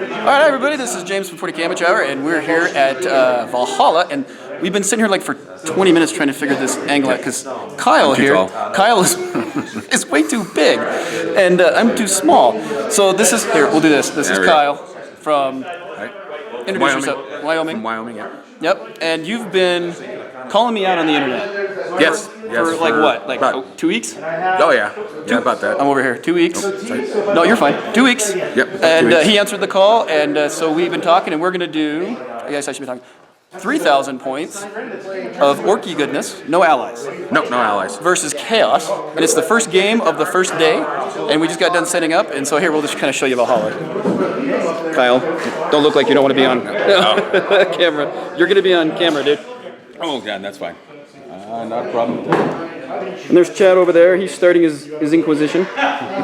Alright everybody, this is James from 40 Cameos Hour, and we're here at Valhalla, and we've been sitting here like for 20 minutes trying to figure this angle out, because Kyle is way too big, and I'm too small. So this is, here, we'll do this. This is Kyle from, introduce yourself. Wyoming. From Wyoming, yeah. Yep, and you've been calling me out on the internet. Yes. For like what? Like about 2 weeks? Oh yeah. Yeah, about that. I'm over here. 2 weeks? Oh, no, you're fine. 2 weeks. Yep. And 2 weeks. he answered the call, and so we've been talking, and we're going to do, I guess I should be talking, 3,000 points of Orky goodness, no allies. Nope, no allies. Versus Chaos, and it's the first game of the first day, and we just got done setting up, and so here, we'll just kind of show you Valhalla. Kyle, don't look like you don't want to be on camera. You're going to be on camera, dude. Oh god, that's fine. Not a problem. And there's Chad over there. He's starting his Inquisition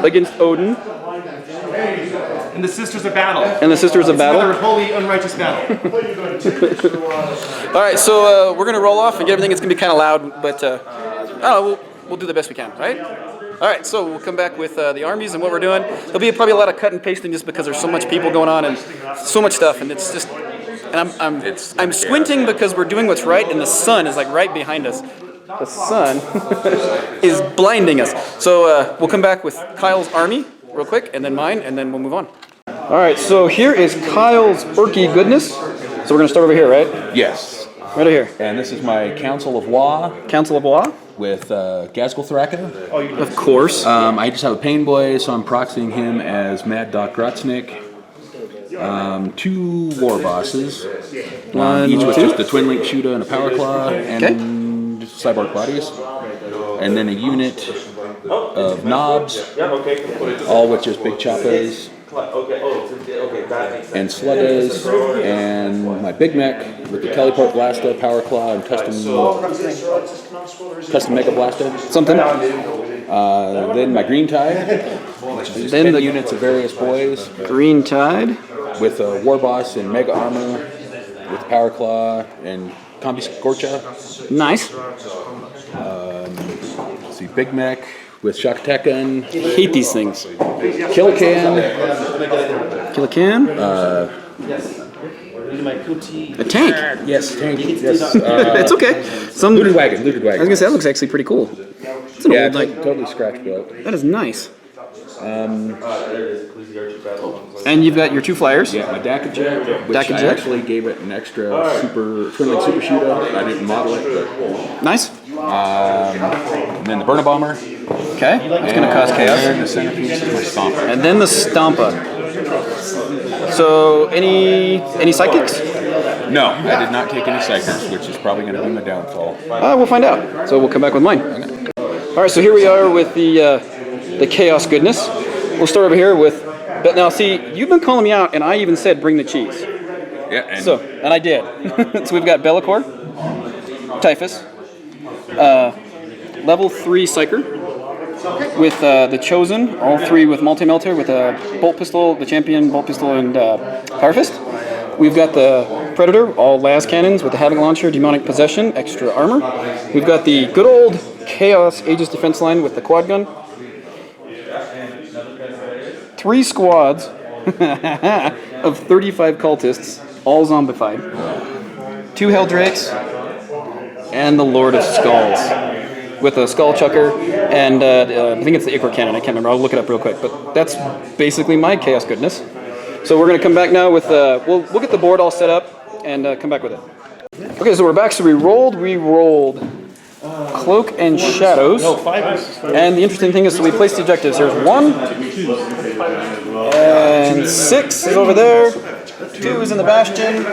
against Odin. And the Sisters of Battle. And the Sisters of Battle. Another holy, unrighteous battle. All right, so we're gonna roll off and get everything. It's gonna be kind of loud, but I don't know. We'll do the best we can, right? All right, so we'll come back with the armies and what we're doing. There'll be probably a lot of cut and pasting just because there's so much people going on and so much stuff, and it's just. And I'm squinting because we're doing what's right, and the sun is like right behind us. The sun is blinding us. So we'll come back with Kyle's army real quick, and then mine, and then we'll move on. All right, so here is Kyle's Orky goodness. So we're gonna start over here, right? Yes. Right over here. And this is my Council of Wa. Council of Wa. With Gazgul Thraka. Of course. I just have a Pain Boy, so I'm proxying him as Mad Doc Grotznik. 2 war bosses, each with just a Twin Link Shooter and a Power Claw and Cyborg bodies, and then a unit of knobs, all with just big choppas and sluggas, and my Big Mech with the Teleport Blaster, Power Claw, and custom Mega Blaster. Something. Then my Green Tide, which is just 10 units of various boys. Green Tide. With a War Boss and Mega Armor, with Power Claw and Combi Scorcha. Nice. Let's see, Big Mech with Shock Tekken. Hate these things. Killacan. Killacan. A tank. Yes, tank. Yes. It's okay. Some Looted Wagon. I was gonna say that looks actually pretty cool. It's an old, like, totally scratch built. That is nice. And you've got your 2 flyers. Yeah, my Dakajet, which I actually gave it an extra Twin Link Super Shooter. I didn't model it, but nice. And then the Burner Bomber. Okay, it's going to cause chaos. And the centerpiece is my Stompa. And then the Stompa. So, any psychics? No, I did not take any psychics, which is probably going to be my downfall. We'll find out. So we'll come back with mine. All right, so here we are with the chaos goodness. We'll start over here with. But now, see, you've been calling me out, and I even said bring the cheese. Yeah. And I did. So we've got Bellicor, Typhus, level 3 Psyker, with the Chosen, all 3 with multi-melter, with a bolt pistol, the champion, bolt pistol, and Power Fist. We've got the Predator, all las cannons with the Havoc Launcher, Demonic Possession, extra armor. We've got the good old Chaos Aegis Defense Line with the quad gun. 3 squads of 35 cultists, all zombified. 2 Helldrakes, and the Lord of Skulls with a Skull Chucker, and I think it's the Ichor Cannon. I can't remember. I'll look it up real quick. But that's basically my chaos goodness. So we're going to come back now with we'll get the board all set up and come back with it. Okay, so we're back. So we rolled Cloak and Shadows. And the interesting thing is, so we placed the objectives. There's 1, and 6 is over there. 2 is in the Bastion.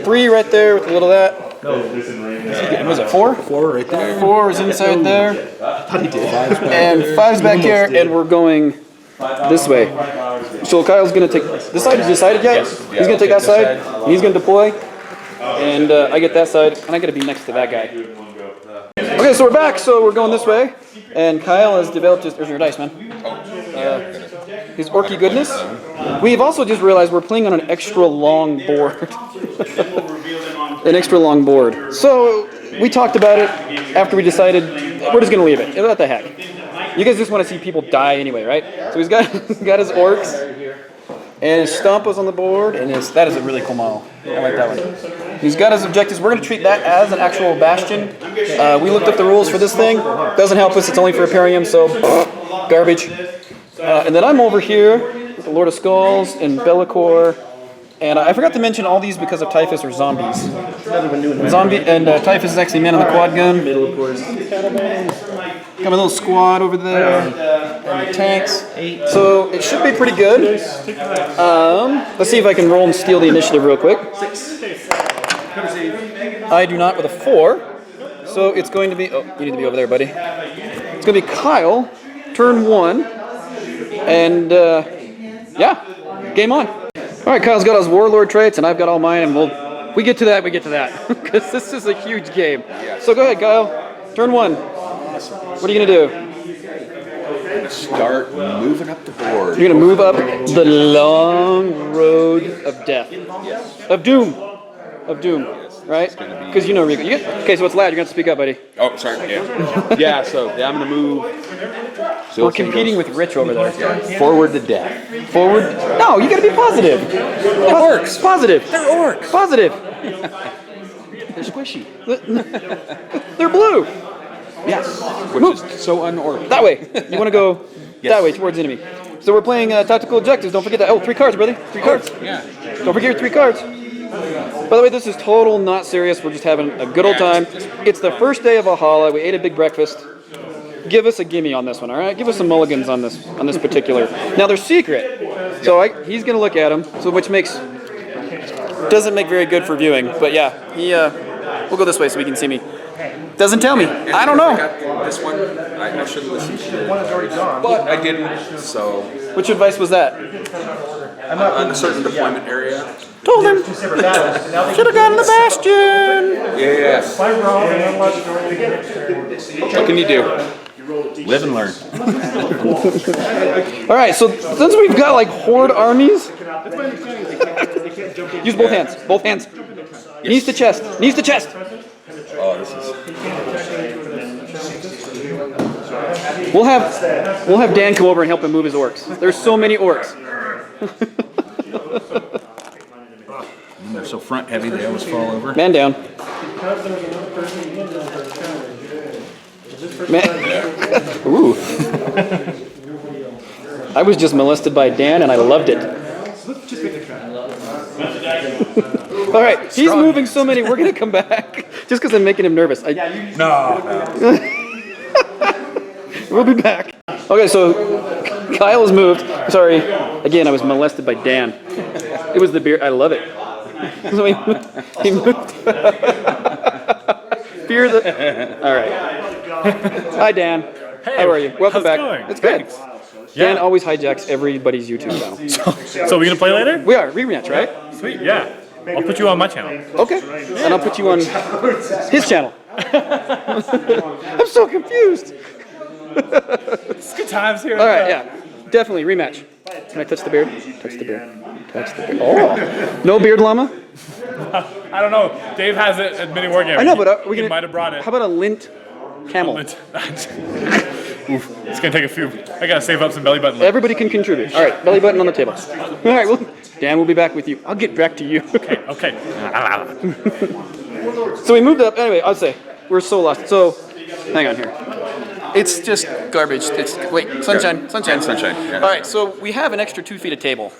3 right there with a little of that. And was it 4? 4 right there. 4 is inside there. And 5's back here, and we're going this way. So Kyle's going to take this side. Has he decided yet? Yes. He's going to take that side. And he's going to deploy. And I get that side, and I got to be next to that guy. Okay, so we're back. So we're going this way, and Kyle has developed his. There's your dice, man. His Orky goodness. We've also just realized we're playing on an extra long board. An extra long board. So we talked about it after we decided we're just going to leave it. What the heck? You guys just want to see people die anyway, right? So he's got his orcs, and his Stompa's on the board, and that is a really cool model. I like that one. He's got his objectives. We're going to treat that as an actual bastion. We looked up the rules for this thing. Doesn't help us. It's only for Imperium, so garbage. And then I'm over here with the Lord of Skulls and Bellicor. And I forgot to mention all these because of Typhus or zombies. Typhus is actually man on the quad gun. Got a little squad over there. And the tanks. So it should be pretty good. Let's see if I can roll and steal the initiative real quick. I do not with a 4. So it's going to be... Oh, you need to be over there, buddy. It's going to be Kyle, turn 1. And, yeah, game on. All right, Kyle's got his warlord traits, and I've got all mine, and we get to that, because this is a huge game. Yes. So go ahead, Kyle. Turn 1. What are you going to do? I'm going to start moving up the board. You're going to move up the long road of death. Yes. Of doom. Right? Because you know Rico. Okay, so it's loud. You're going to speak up, buddy. Oh, sorry. Yeah. Yeah, so I'm going to move. We're competing with Rich over there. Forward to death. Forward? No, you got to be positive. They're orcs. Positive. They're orcs. Positive. They're squishy. They're blue. Yes. Which is so un-orc. That way. You want to go that way towards the enemy. So we're playing tactical objectives. Don't forget that. Oh, 3 cards, brother. 3 cards. Yeah. Don't forget your 3 cards. By the way, this is total not serious. We're just having a good old time. It's the first day of Valhalla. We ate a big breakfast. Give us a gimme on this one, all right? Give us some mulligans on this particular. Now they're secret, so he's gonna look at them. So which doesn't make very good for viewing. But yeah, we'll go this way so we can see me. Doesn't tell me. I don't know. This one, I should have listened to it, but I didn't. So. Which advice was that? On a certain deployment area. Told him. Should have gotten the bastion. Yes. What can you do? Live and learn. All right, so since we've got like horde armies, use both hands. Both hands. Yes. Knees to chest. Knees to chest. Oh, this is. We'll have Dan come over and help him move his orcs. There's so many orcs. They're so front heavy they always fall over. Man down. Man. Ooh. I was just molested by Dan and I loved it. All right, he's moving so many. We're gonna come back just because I'm making him nervous. No. We'll be back. Okay, so Kyle has moved. Sorry, again, I was molested by Dan. It was the beer. I love it. So he moved. Beer the. All right. Hi, Dan. Hey, how are you? Welcome back. Going? It's good. Thanks. Dan always hijacks everybody's YouTube channel. So we gonna play later? We are rematch, right? Sweet. Yeah. I'll put you on my channel. Okay. And I'll put you on his channel. I'm so confused. It's good times here. All right. Yeah. Definitely rematch. Can I touch the beard? Touch the beard. Touch the beard. Oh. No beard llama? I don't know. Dave has it at Mini Wargaming. I know, but he might have brought it. How about a lint camel? Oof, it's gonna take a few. I gotta save up some belly button. Everybody can contribute. All right, belly button on the table. All right, well, Dan will be back with you. I'll get back to you. Okay. So we moved up. Anyway, I'll say we're so lost. So, hang on here. It's just garbage. Wait, sunshine. Yeah. All right, so we have an extra 2 feet of table.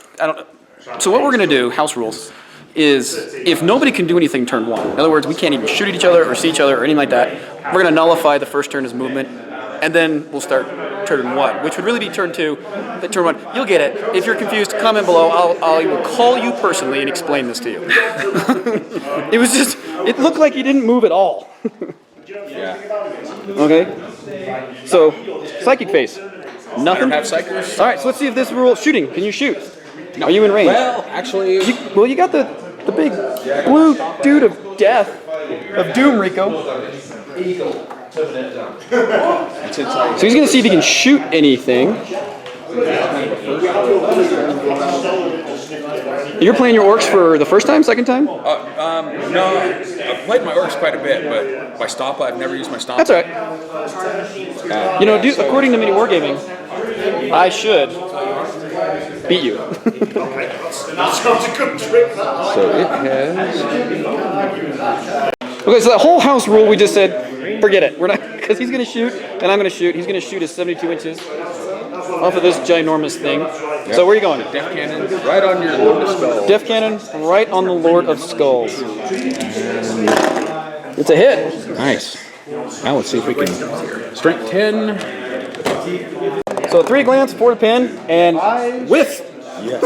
So what we're gonna do, house rules, is if nobody can do anything turn 1. In other words, we can't even shoot at each other or see each other or anything like that. We're gonna nullify the first turn as movement, and then we'll start turn 1, which would really be turn 2. But turn 1, you'll get it. If you're confused, comment below. I will call you personally and explain this to you. It looked like he didn't move at all. Yeah. Okay. So, psychic phase. Nothing. I don't have psychers. All right, so let's see if this rule shooting. Can you shoot? Are you in range? Well, actually. You got the big blue dude of death, of doom, Rico. So he's gonna see if he can shoot anything. You're playing your orcs for the first time, second time? No. I've played my Orks quite a bit, but by Stompa, I've never used my Stompa. That's all right. You know, according to Mini Wargaming, I should beat you. So it has... Okay, so that whole house rule we just said, forget it. We're not, because he's going to shoot, and I'm going to shoot. He's going to shoot his 72 inches off of this ginormous thing. Yep. So where are you going? Def Cannon, right on your Lord of Skulls. Def Cannon, right on the Lord of Skulls. It's a hit. Nice. Now let's see if we can... Strength 10. So 3 glance, 4 to pin, and whiff. Yes.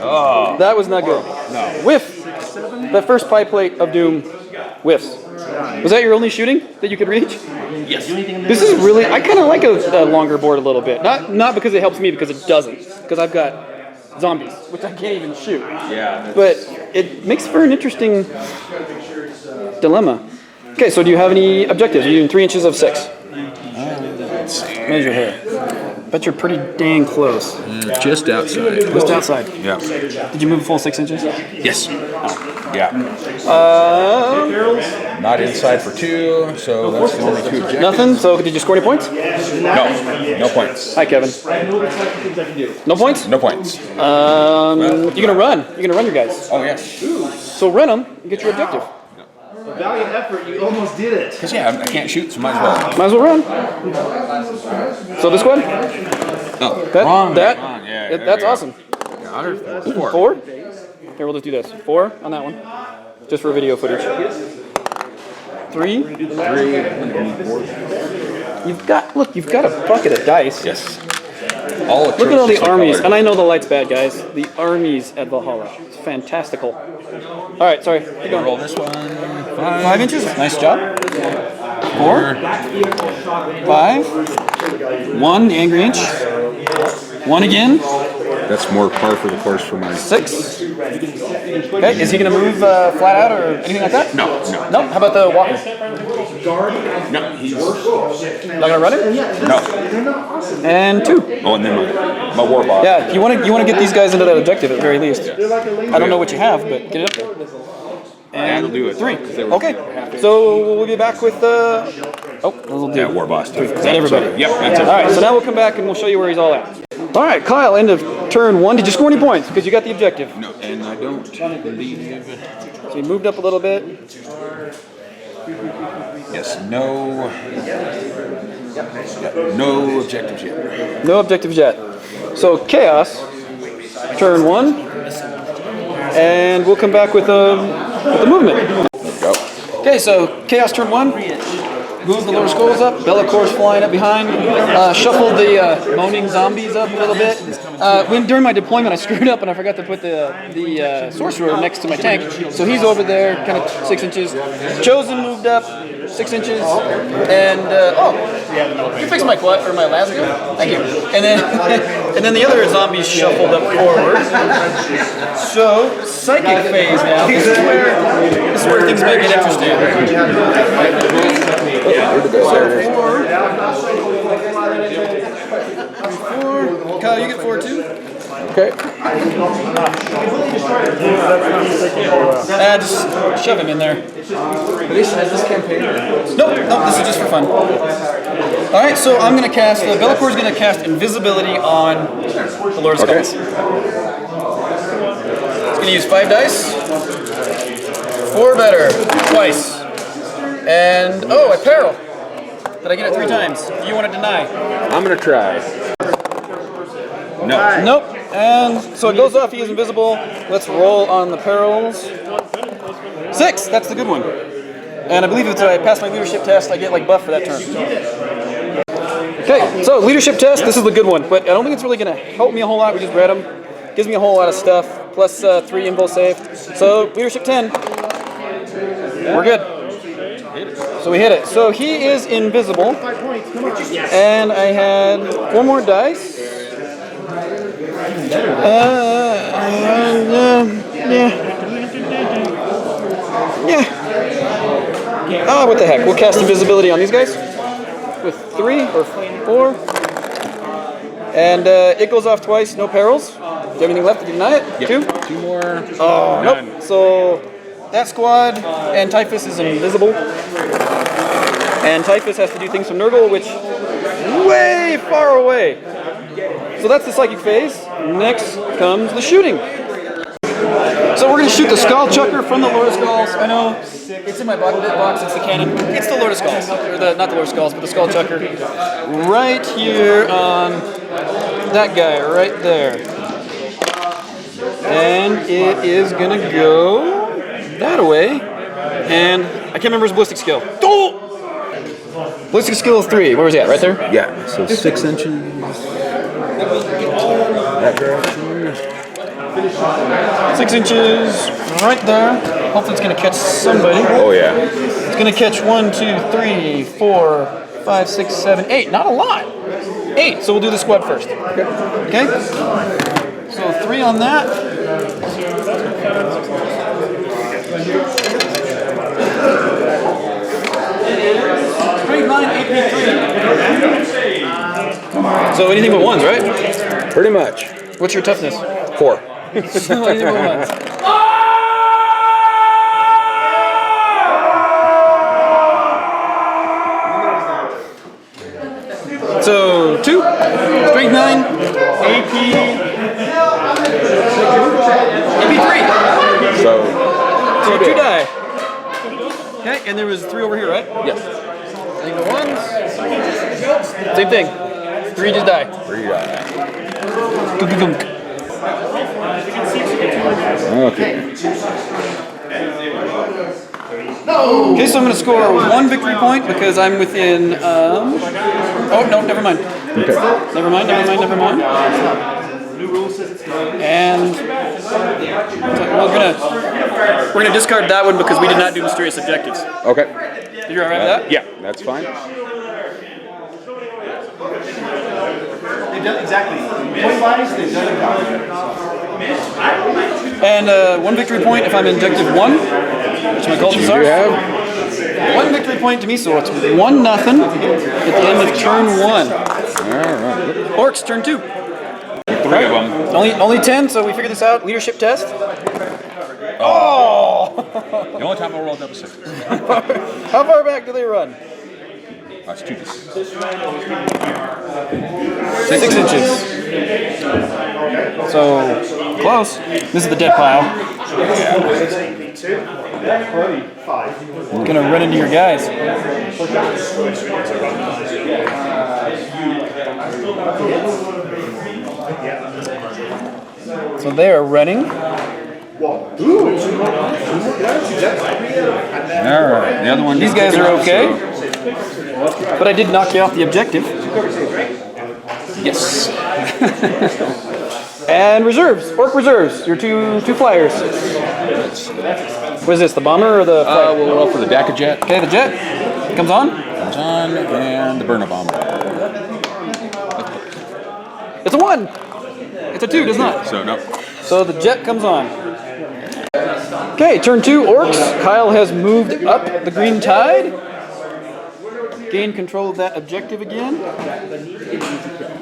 Oh. That was not good. No. Whiff. The first pie plate of Doom whiffs. Was that your only shooting that you could reach? Yes. This is really, I kind of like a longer board a little bit. Not because it helps me, because it doesn't. Because I've got zombies, which I can't even shoot. Yeah. But it makes for an interesting dilemma. Okay, so do you have any objectives? Are you doing 3 inches of 6? Measure here. Bet you're pretty dang close. Just outside. Just outside. Yeah. Did you move a full 6 inches? Yes. Yeah. Not inside for 2, so that's the only 2 objectives. Nothing? So did you score any points? No. No points. Hi, Kevin. No points? No points. You're gonna run. You're gonna run your guys. Oh, yes. So run them and get your objective. Valiant effort, you almost did it. Because, yeah, I can't shoot, so might as well. Might as well run. So this one? Oh, Wrong. Yeah, That's awesome. 4. 4? Here, we'll just do this. 4 on that one. Just for video footage. 3. 3. You've got a bucket of dice. Yes. Look at all the armies. And I know the light's bad, guys. The armies at Valhalla. It's fantastical. All right, sorry. Keep going. Roll this one. 5 inches. Nice job. 4. 5. 1, the angry inch. 1 again. That's more par for the course for my... 6. Okay, is he going to move flat out or anything like that? No. No? How about the walker? No, he's... Not going to run it? No. And 2. Oh, and then my war boss. Yeah, you want to get these guys into that objective at the very least. I don't know what you have, but get it up there. And that'll do it. 3. Okay, so we'll be back with we'll do war boss too. Is that everybody? Yep, that's it. All right, so now we'll come back and we'll show you where he's all at. All right, Kyle, end of turn 1. Did you score any points? Because you got the objective. No, and I don't believe... So you moved up a little bit. Yes, no... No objectives yet. No objectives yet. So Chaos, turn 1. And we'll come back with the movement. There we go. Okay, so Chaos turn 1. Move the lower skulls up. Bellacor's flying up behind. Shuffled the moaning zombies up a little bit. During my deployment, I screwed up and I forgot to put the sorcerer next to my tank. So he's over there, kind of 6 inches. Chosen moved up 6 inches. And you fixed my quad or my laser. Thank you. And then the other zombies shuffled up forward. So psychic phase now. This is where things make it interesting. Four. Kyle, you get 4 too? Okay. Just shove him in there. This campaign? Nope, this is just for fun. Alright, so I'm going to cast, Bellacor's going to cast Invisibility on the Lord of Skulls. It's going to use 5 dice. 4 better, twice. And, a peril. Did I get it 3 times? You want to deny? I'm going to try. No. Nope. And so it goes off, he is invisible. Let's roll on the perils. 6, that's the good one. And I believe if I pass my leadership test, I get like buff for that turn. Okay, so leadership test, this is the good one. But I don't think it's really going to help me a whole lot. We just read them. Gives me a whole lot of stuff. Plus 3 invul save. So leadership 10. We're good. So we hit it. So he is invisible. And I had 4 more dice. Oh, what the heck. We'll cast invisibility on these guys. With 3 or 4. And it goes off twice. No perils. Do you have anything left to deny it? Yep. 2? 2 more. Oh, nope. So that squad, and Typhus is invisible. And Typhus has to do things from Nurgle, which way far away. So that's the psychic phase. Next comes the shooting. So we're going to shoot the Skull Chucker from the Lord of Skulls. I know it's in my box, it's the cannon. It's the Lord of Skulls. Or not the Lord of Skulls, but the Skull Chucker. Right here on that guy, right there. And it is going to go that way. And I can't remember his ballistic skill. Oh! Ballistic skill is 3. Where was he at? Right there? Yeah, so 6 inches. That direction. 6 inches, right there. Hopefully it's going to catch somebody. Oh, yeah. It's going to catch 1, 2, 3, 4, 5, 6, 7, 8. Not a lot. 8, so we'll do the squad first. Okay? So 3 on that. Straight 9, AP3. So anything but 1s, right? Pretty much. What's your toughness? 4. So anything but 1s. So 2, strength 9, AP3. So 2 die. Okay, and there was 3 over here, right? yes. Anything but 1s. Same thing. 3 just die. 3 die. Gunk. Okay. Okay, so I'm going to score 1 victory point because I'm within. Oh no, never mind. Okay. Never mind. And we're gonna discard that one because we did not do mysterious objectives. Okay. You're alright with that? Yeah, that's fine. They've done exactly. Point-wise, they've done it. And 1 victory point if I'm in objective 1, which my cultists You are. have 1 victory point to me, so it's 1-0 at the end of turn 1. all right. Orks, turn 2. 3 of them. Only 10, so we figured this out. Leadership test. Oh! The only time I rolled double 6. How far back do they run? That's 2 6 inches. So, close. This is the dead pile. Gonna run into your guys. So they are running. All right. The other one. These guys are okay. But I did knock you off the objective. Yes. And reserves. Orc reserves. Your two flyers. What is this, the bomber or the fighter? We'll roll for the Daka Jet. Okay, the jet comes on. Comes on, and the Burner Bomber. It's a 1. It's a 2, does not. So, no. So the jet comes on. Okay, turn 2, Orcs. Kyle has moved up the green tide. Gained control of that objective again.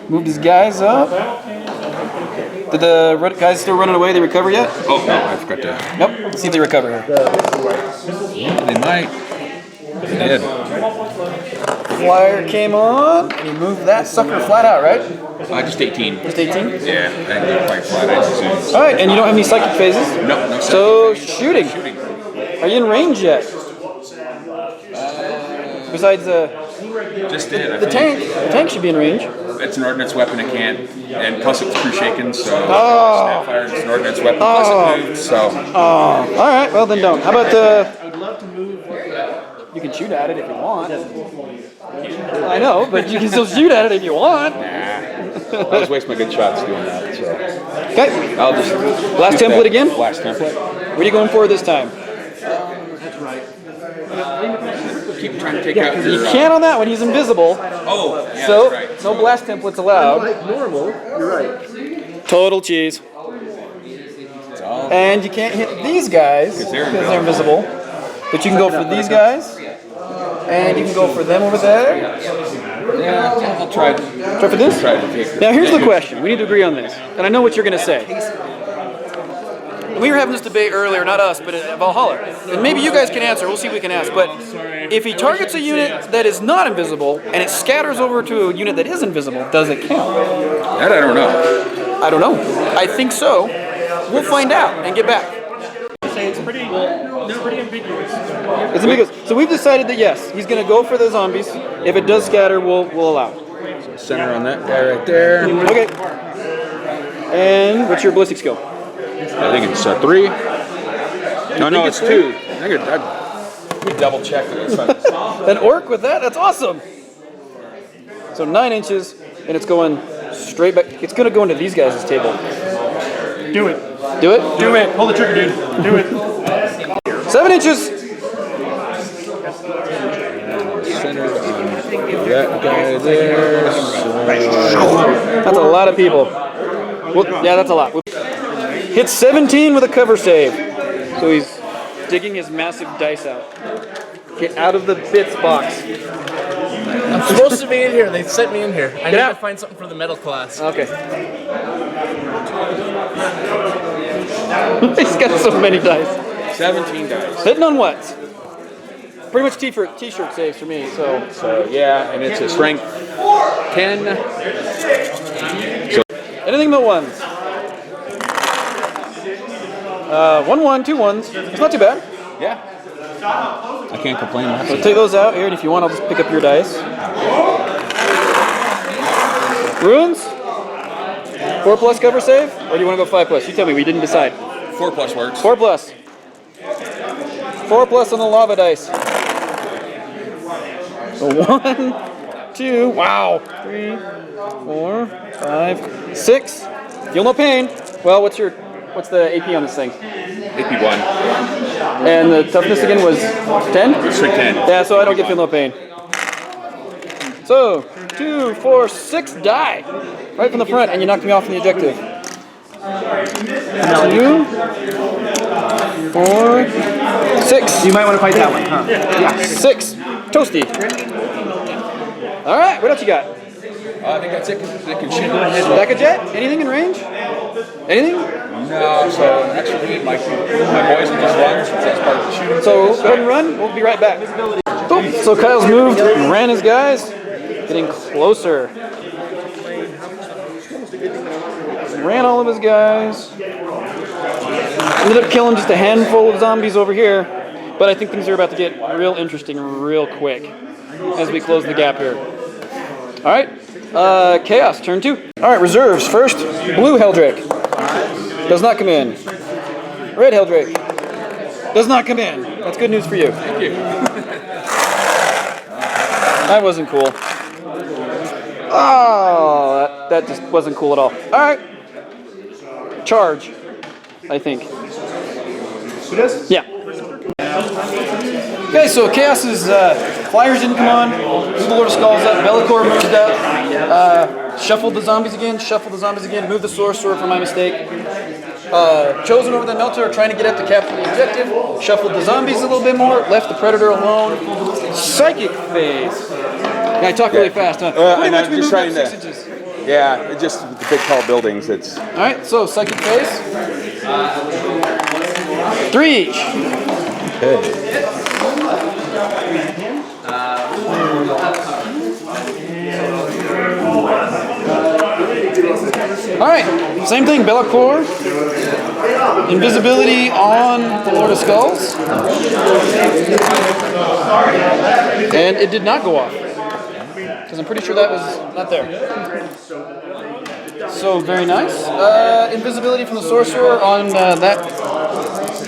Moved his guys up. Did the guys still running away? They recover yet? Oh, no, I forgot to. Nope. Let's see if they recover here. They might. They did. Flyer came on, and he moved that sucker flat out, right? Just 18. Just 18? Yeah, I didn't quite flat out soon. Alright, and you don't have any psychic phases? No. So, shooting. Are you in range yet? Besides Just did. the tank. The tank should be in range. It's an ordnance weapon. It can't, and plus it's crew shaken, so Snapfire is an ordnance weapon. Plus it moved, so. Oh, alright, well then don't. How about the... You can shoot at it if you want. I know, but you can still shoot at it if you want. I'll just waste my good shots doing that, so. Okay. I'll just. Last shoot template that again? Last template. What are you going for this time? Keep trying to take out your. You can't on that one, he's invisible. Oh, yeah, So, that's right. no blast templates allowed. Like normal, you're right. Total cheese. And you can't hit these guys because they're invisible. But you can go for these guys. And you can go for them over there. Yeah, I'll try. Try for this? Try to take. Now here's the question. We need to agree on this. And I know what you're going to say. we were having this debate earlier, not us, but at Valhalla. And maybe you guys can answer. We'll see if we can ask. But if he targets a unit that is not invisible and it scatters over to a unit that is invisible, does it count? That I don't know. I don't know. I think so. We'll find out and get back. It's pretty ambiguous. It's ambiguous. So we've decided that yes, he's going to go for the zombies. If it does scatter, we'll allow. Center on that guy right there. Okay. And what's your ballistic skill? I think it's 3. No, it's 2. I think we double checked it. An orc with that? That's awesome. So 9 inches, and it's going straight back. It's going to go into these guys' table. Do it. Do it? Do it. Pull the trigger, dude. Do it. 7 inches. Center on that guy there. That's a lot of people. Well, yeah, that's a lot. Hit 17 with a cover save. So he's digging his massive dice out. Get out of the bits box. I'm supposed to be in here. They sent me in here. I need out. to find something for the metal class. Okay. He's got so many dice. 17 dice. Hitting on what? Pretty much t-shirt saves for me, So yeah, and it's a strength 10. So anything but ones. 1 1, 2 ones. It's not too bad. yeah, I can't complain. So take those out here, and if you want, I'll just pick up your dice. Runes? 4+ cover save? Or do you want to go 5+? You tell me, we didn't decide. 4+ works. 4+. 4+ on the lava dice. So 1, 2, wow. 3, 4, 5, 6. Feel no pain. Well, what's the AP on this thing? AP 1. And the toughness again was 10? Strength 10. Yeah, so I don't get feel no pain. So, 2, 4, 6 die. Right from the front, and you knocked me off from the objective. 2, 4, 6. You might want to fight that one, huh? Yeah, 6. Toasty. All right, what else you got? I think that's it. They can shoot. Back a jet? Anything in range? Anything? No, so next week, my boys will just run since that's part of the shooting. So go ahead and run. We'll be right back. Boom. So Kyle's moved, ran his guys, getting closer. Ran all of his guys. Ended up killing just a handful of zombies over here, but I think things are about to get real interesting real quick as we close the gap here. All right, Chaos, turn 2. All right, reserves first. Blue Helldrake does not come in. Red Helldrake does not come in. That's good news for you. Thank you. That wasn't cool. Oh, that just wasn't cool at all. All right, charge, I think. Who does? Yeah. Okay, so Chaos's flyers didn't come on. Moved the Lord of Skulls up. Bellicor moved up. Shuffled the zombies again. Moved the Sorcerer for my mistake. Chosen over the Melter, trying to get up to capture the objective. Shuffled the zombies a little bit more. Left the Predator alone. Psychic phase. Yeah, I talk really fast, huh? And I'm just trying to. 6 inches. Yeah, it just with the big tall buildings. It's All right, so Psychic phase. 3 each. All right, same thing. Bellicor, invisibility on the Lord of Skulls, and it did not go off because I'm pretty sure that was not there. So very nice. Invisibility from the Sorcerer on that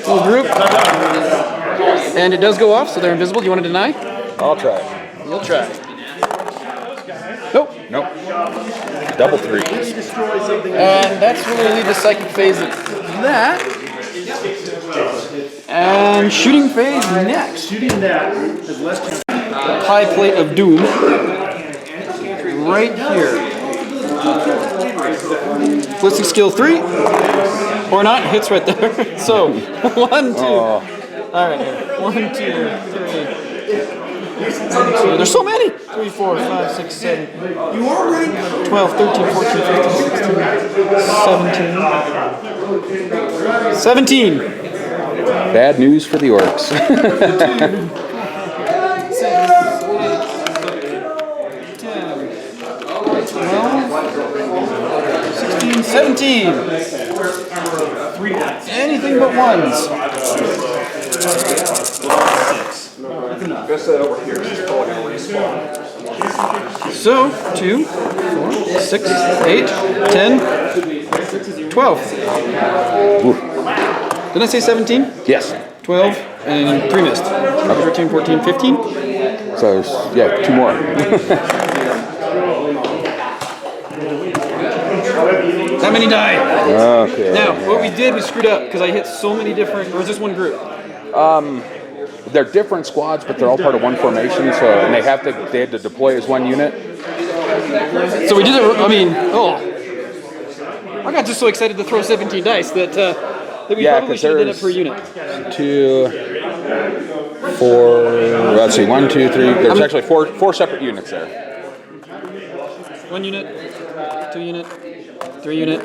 little group, and it does go off, so they're invisible. Do you want to deny? I'll try. You'll try. Nope. Nope. Double 3. And that's where we leave the psychic phase at that. And shooting phase next. Shooting that is less. The pie plate of doom. Right here. Ballistic skill 3. Or not, hits right there. So, 1, 2. Alright, 1, 2, 3. 1, 2. There's so many! 3, 4, 5, 6, 7. You are right. 12, 13, 14, 15, 16, 17. 17. Bad news for the Orks. 16, 17. Anything but ones. So, 2, 4, 6, 8, 10, 12. Didn't I say 17? Yes. 12 and 3 missed. 13, 14, 15. So, yeah, 2 more. That many died. Okay. Now, what we did, we screwed up because I hit so many different. Or is this one group? They're different squads, but they're all part of one formation. So, and they had to deploy as one unit. So we did it. I mean, I got just so excited to throw 17 dice that we probably should have did it per unit. 2, 4. Let's see. 1, 2, 3. There's actually four separate units there. 1 unit, 2 unit, 3 unit,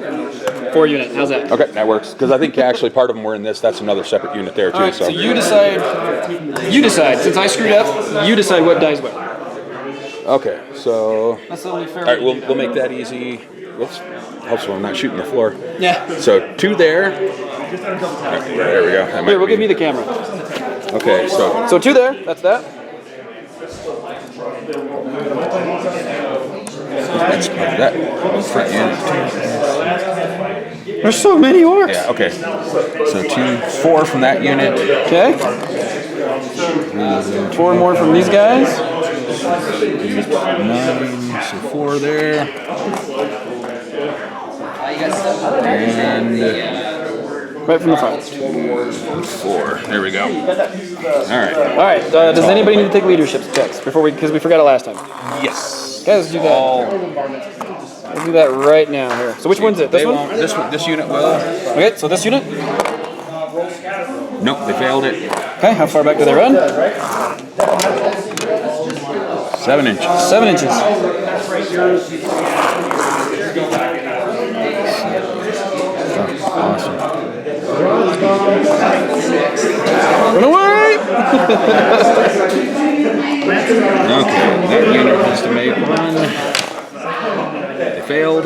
4 unit. How's that? Okay, that works. Because I think actually part of them were in this. That's another separate unit there too. All right, so you decide. You decide. Since I screwed up, you decide what dies what. Okay, so. That's the only fair. All right, we'll make that easy. Whoops. Helps when I'm not shooting the floor. Yeah. So 2 there. Okay, there we go. Here, we'll give me the camera. Okay, so. So 2 there. That's that. That's part of that front unit. There's so many orcs. Yeah, okay. So 2, 4 from that unit. Okay. 4 more from these guys. 9, so 4 there. And Right from the front. 4. There we go. All right. All right. Does anybody need to take leadership checks because we forgot it last time? Yes. Okay, let's do that. Let's do that right now here. So which one's it? This They one? won't. This unit will. Okay, so this unit. Nope, they failed it. Okay, how far back do they run? 7 inches. 7 inches. Awesome. Run away! Okay, that unit has to make 1. They failed.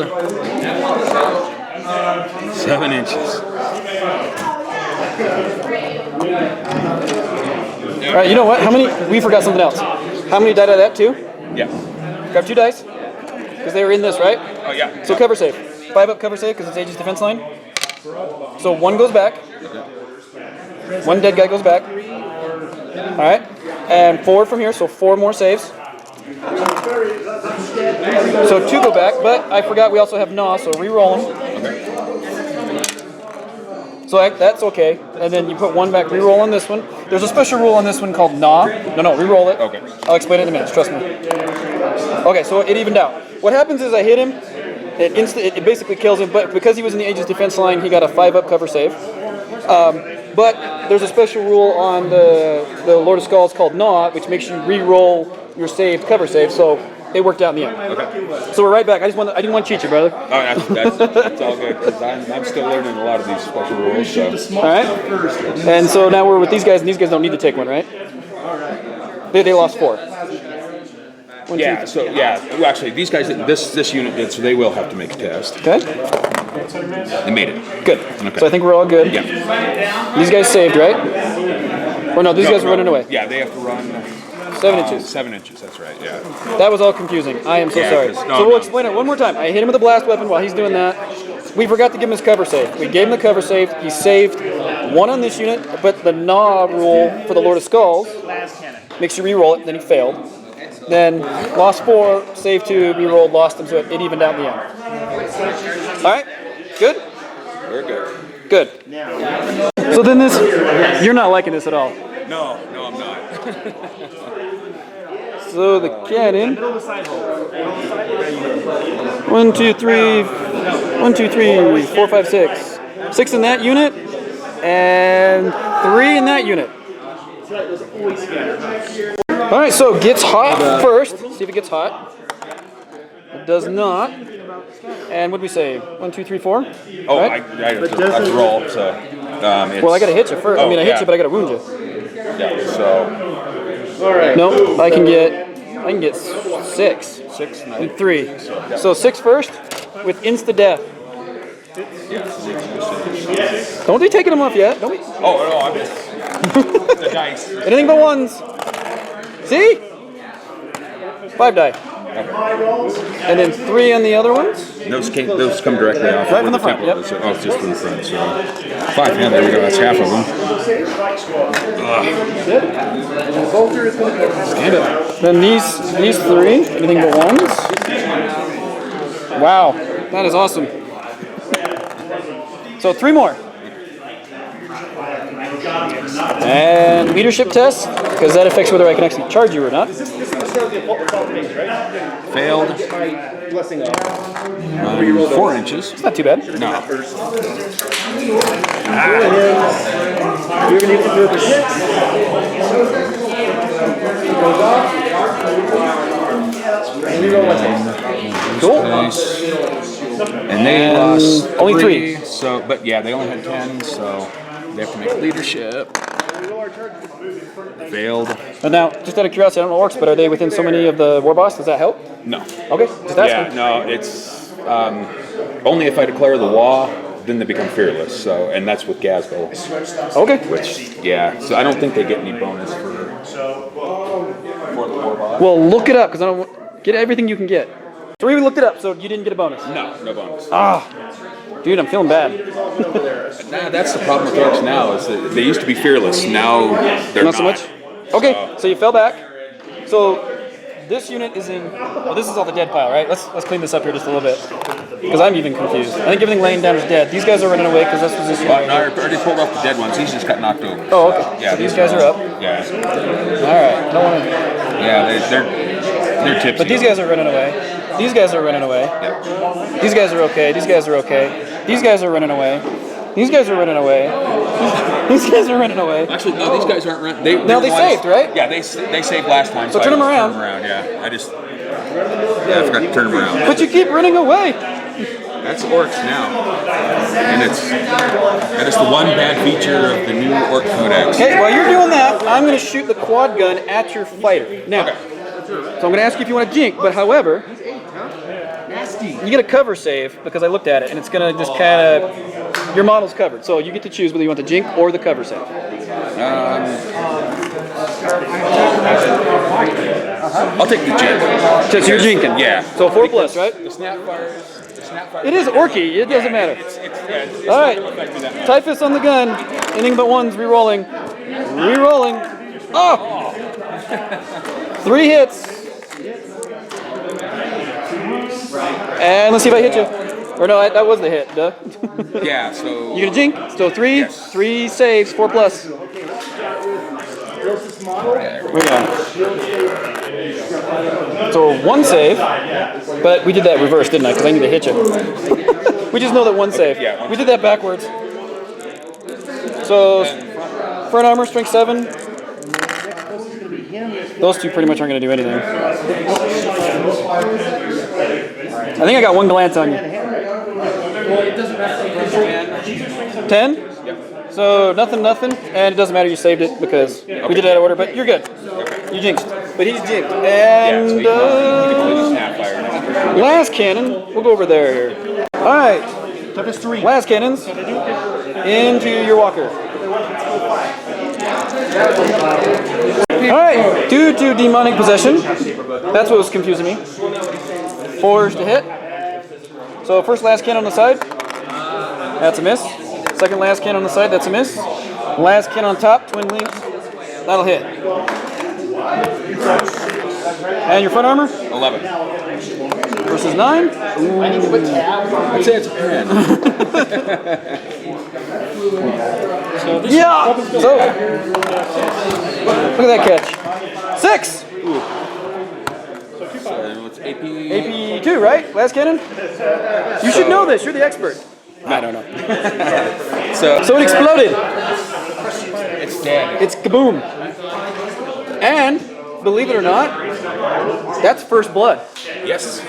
7 inches. All right, you know what? How many? We forgot something else. How many died out of that too? Yeah. Grab 2 dice because they were in this, right? Oh yeah. So cover save. 5 up cover save because it's Aegis defense line. So 1 goes back. 1 dead guy goes back. All right, and 4 from here. So 4 more saves. So 2 go back, but I forgot we also have Gnaw, so re-roll them. So that's okay. And then you put 1 back, re-roll on this one. There's a special rule on this one called Gnaw. No, re-roll it. Okay. I'll explain it in a minute, trust me. Okay, so it evened out. What happens is I hit him, it basically kills him, but because he was in the Aegis defense line, he got a 5 up cover save. But there's a special rule on the Lord of Skulls called Gnaw, which makes you re-roll your saved cover save, so it worked out in the end. Okay. So we're right back. I didn't want to cheat you, brother. Oh, that's all good because I'm still learning a lot of these special rules. So. All right. And so now we're with these guys, and these guys don't need to take 1, right? They lost 4. 1, Yeah. 2, So yeah. Well, actually, these guys, this unit did, so they will have to make a test. Okay. They made it. Good. Okay. So I think we're all good. Yeah. These guys saved, right? Or no, these guys are running away. Yeah, they have to run 7 inches. 7 inches. That's right. Yeah. That was all confusing. I am so Yeah, sorry. 'cause- So we'll explain it one more time. I hit him with a blast weapon while he's doing that. We forgot to give him his cover save. We gave him the cover save. He saved 1 on this unit, but the Gnaw rule for the Lord of Skulls makes you re-roll it. Then he failed. Then lost 4, saved 2, re-rolled, lost them, so it evened out in the end. All right, good. We're good. Good. So then this, you're not liking this at all. No, I'm not. So the cannon. 1, 2, 3, 1, 2, 3, 4, 5, 6. 6 in that unit, and 3 in that unit. All right, so gets hot first. See if it gets hot. It does not. And what did we say? 1, 2, 3, 4? Oh, Right? I have to roll, so. It's, Well, I gotta hit you first. I mean, I hit yeah. you, but I gotta wound you. Yeah, so. Nope. I can get 6. 6, And 3. So 6 first with insta death. Don't be taking them off yet. Don't be. Oh, no, I'm just. The dice. Anything but 1s. See? 5 die. And then 3 on the other ones. Those come directly off. Right where from the front, temple yep. is. Oh, it's just from the front. So 5. Yeah, there we go. That's half of them. Stand up. Then these 3. Anything but 1s. Wow, that is awesome. So 3 more. And leadership test, because that affects whether I can actually charge you or not. Failed. 4 inches. It's not too bad. No. Cool. Nice. And they lost only 3. So, but yeah, they only had 10, so they have to make leadership. Failed. And now, just out of curiosity, I don't know Orks, but are they within so many of the war boss? Does that help? No. Okay, just asking. Yeah, no, it's only if I declare the law, then they become fearless. So, and that's with Gazbo. Okay. Which, yeah, so I don't think they get any bonus for the war boss. Well, look it up, because I don't get everything you can get. 3, we looked it up, so you didn't get a bonus. No bonus. Dude, I'm feeling bad. Nah, that's the problem with Orcs now, is that they used to be fearless. Now they're Not so much? Okay, so you fell back. So this unit is in. Well, this is all the dead pile, right? Let's clean this up here just a little bit, because I'm even confused. I think everything laying down is dead. These guys are running away because this was this Well, no, I already pulled off the dead ones. These just got knocked over. Oh, okay. Yeah, So these guys are up. Yeah. All right. Don't want to. Yeah, they're tipsy. But these guys are running away. These guys are running away. Yeah. These guys are okay. These guys are okay. These guys are running away. These guys are running away. These guys are running away. Actually, no, these guys aren't running. Now they saved, right? Yeah, they saved last time. So turn them around. Yeah, I forgot to turn them around. But you keep running away. That's Orcs now, and that is the one bad feature of the new Orc Codex. Okay, while you're doing that, I'm going to shoot the quad gun at your fighter. Now, so I'm going to ask you if you want to jink, but however, you get a cover save because I looked at it, and it's going to just kind of, your model's covered. So you get to choose whether you want the jink or the cover save. I'll take the jink. So you're jinking. Yeah. So 4 plus, right? The snapfire. It is orky. It doesn't matter. All right. Typhus on the gun. Anything but 1s. Rerolling. Rerolling. Oh! 3 hits. And let's see if I hit you. Or no, that was the hit. Duh. Yeah. So. You get a jink. So 3. Yes. 3 saves. 4 plus. Where we go? So 1 save, but we did that reverse, didn't I? Because I need to hit you. We just know that 1 save. yeah, we did that backwards. So front armor, strength 7. Those 2 pretty much aren't going to do anything. I think I got 1 glance on you. 10? So nothing, and it doesn't matter. You saved it because we did it out of order. But you're good. You jinxed, but he's jinked. And last cannon. We'll go over there. All right. Last cannons into your walker. All right. Due to demonic possession, that's what was confusing me. 4s to hit. So first last cannon on the side. That's a miss. Second last cannon on the side, that's a miss. Last cannon on top, twin links, that'll hit. And your front armor? 11. Versus 9? I'd say it's a 10. Yeah! So, look at that catch. 6! So it's AP. AP 2, right? Last cannon? You should know this, you're the expert. I don't know. So it exploded. It's dead. It's kaboom. And, believe it or not, That's first blood. Yes.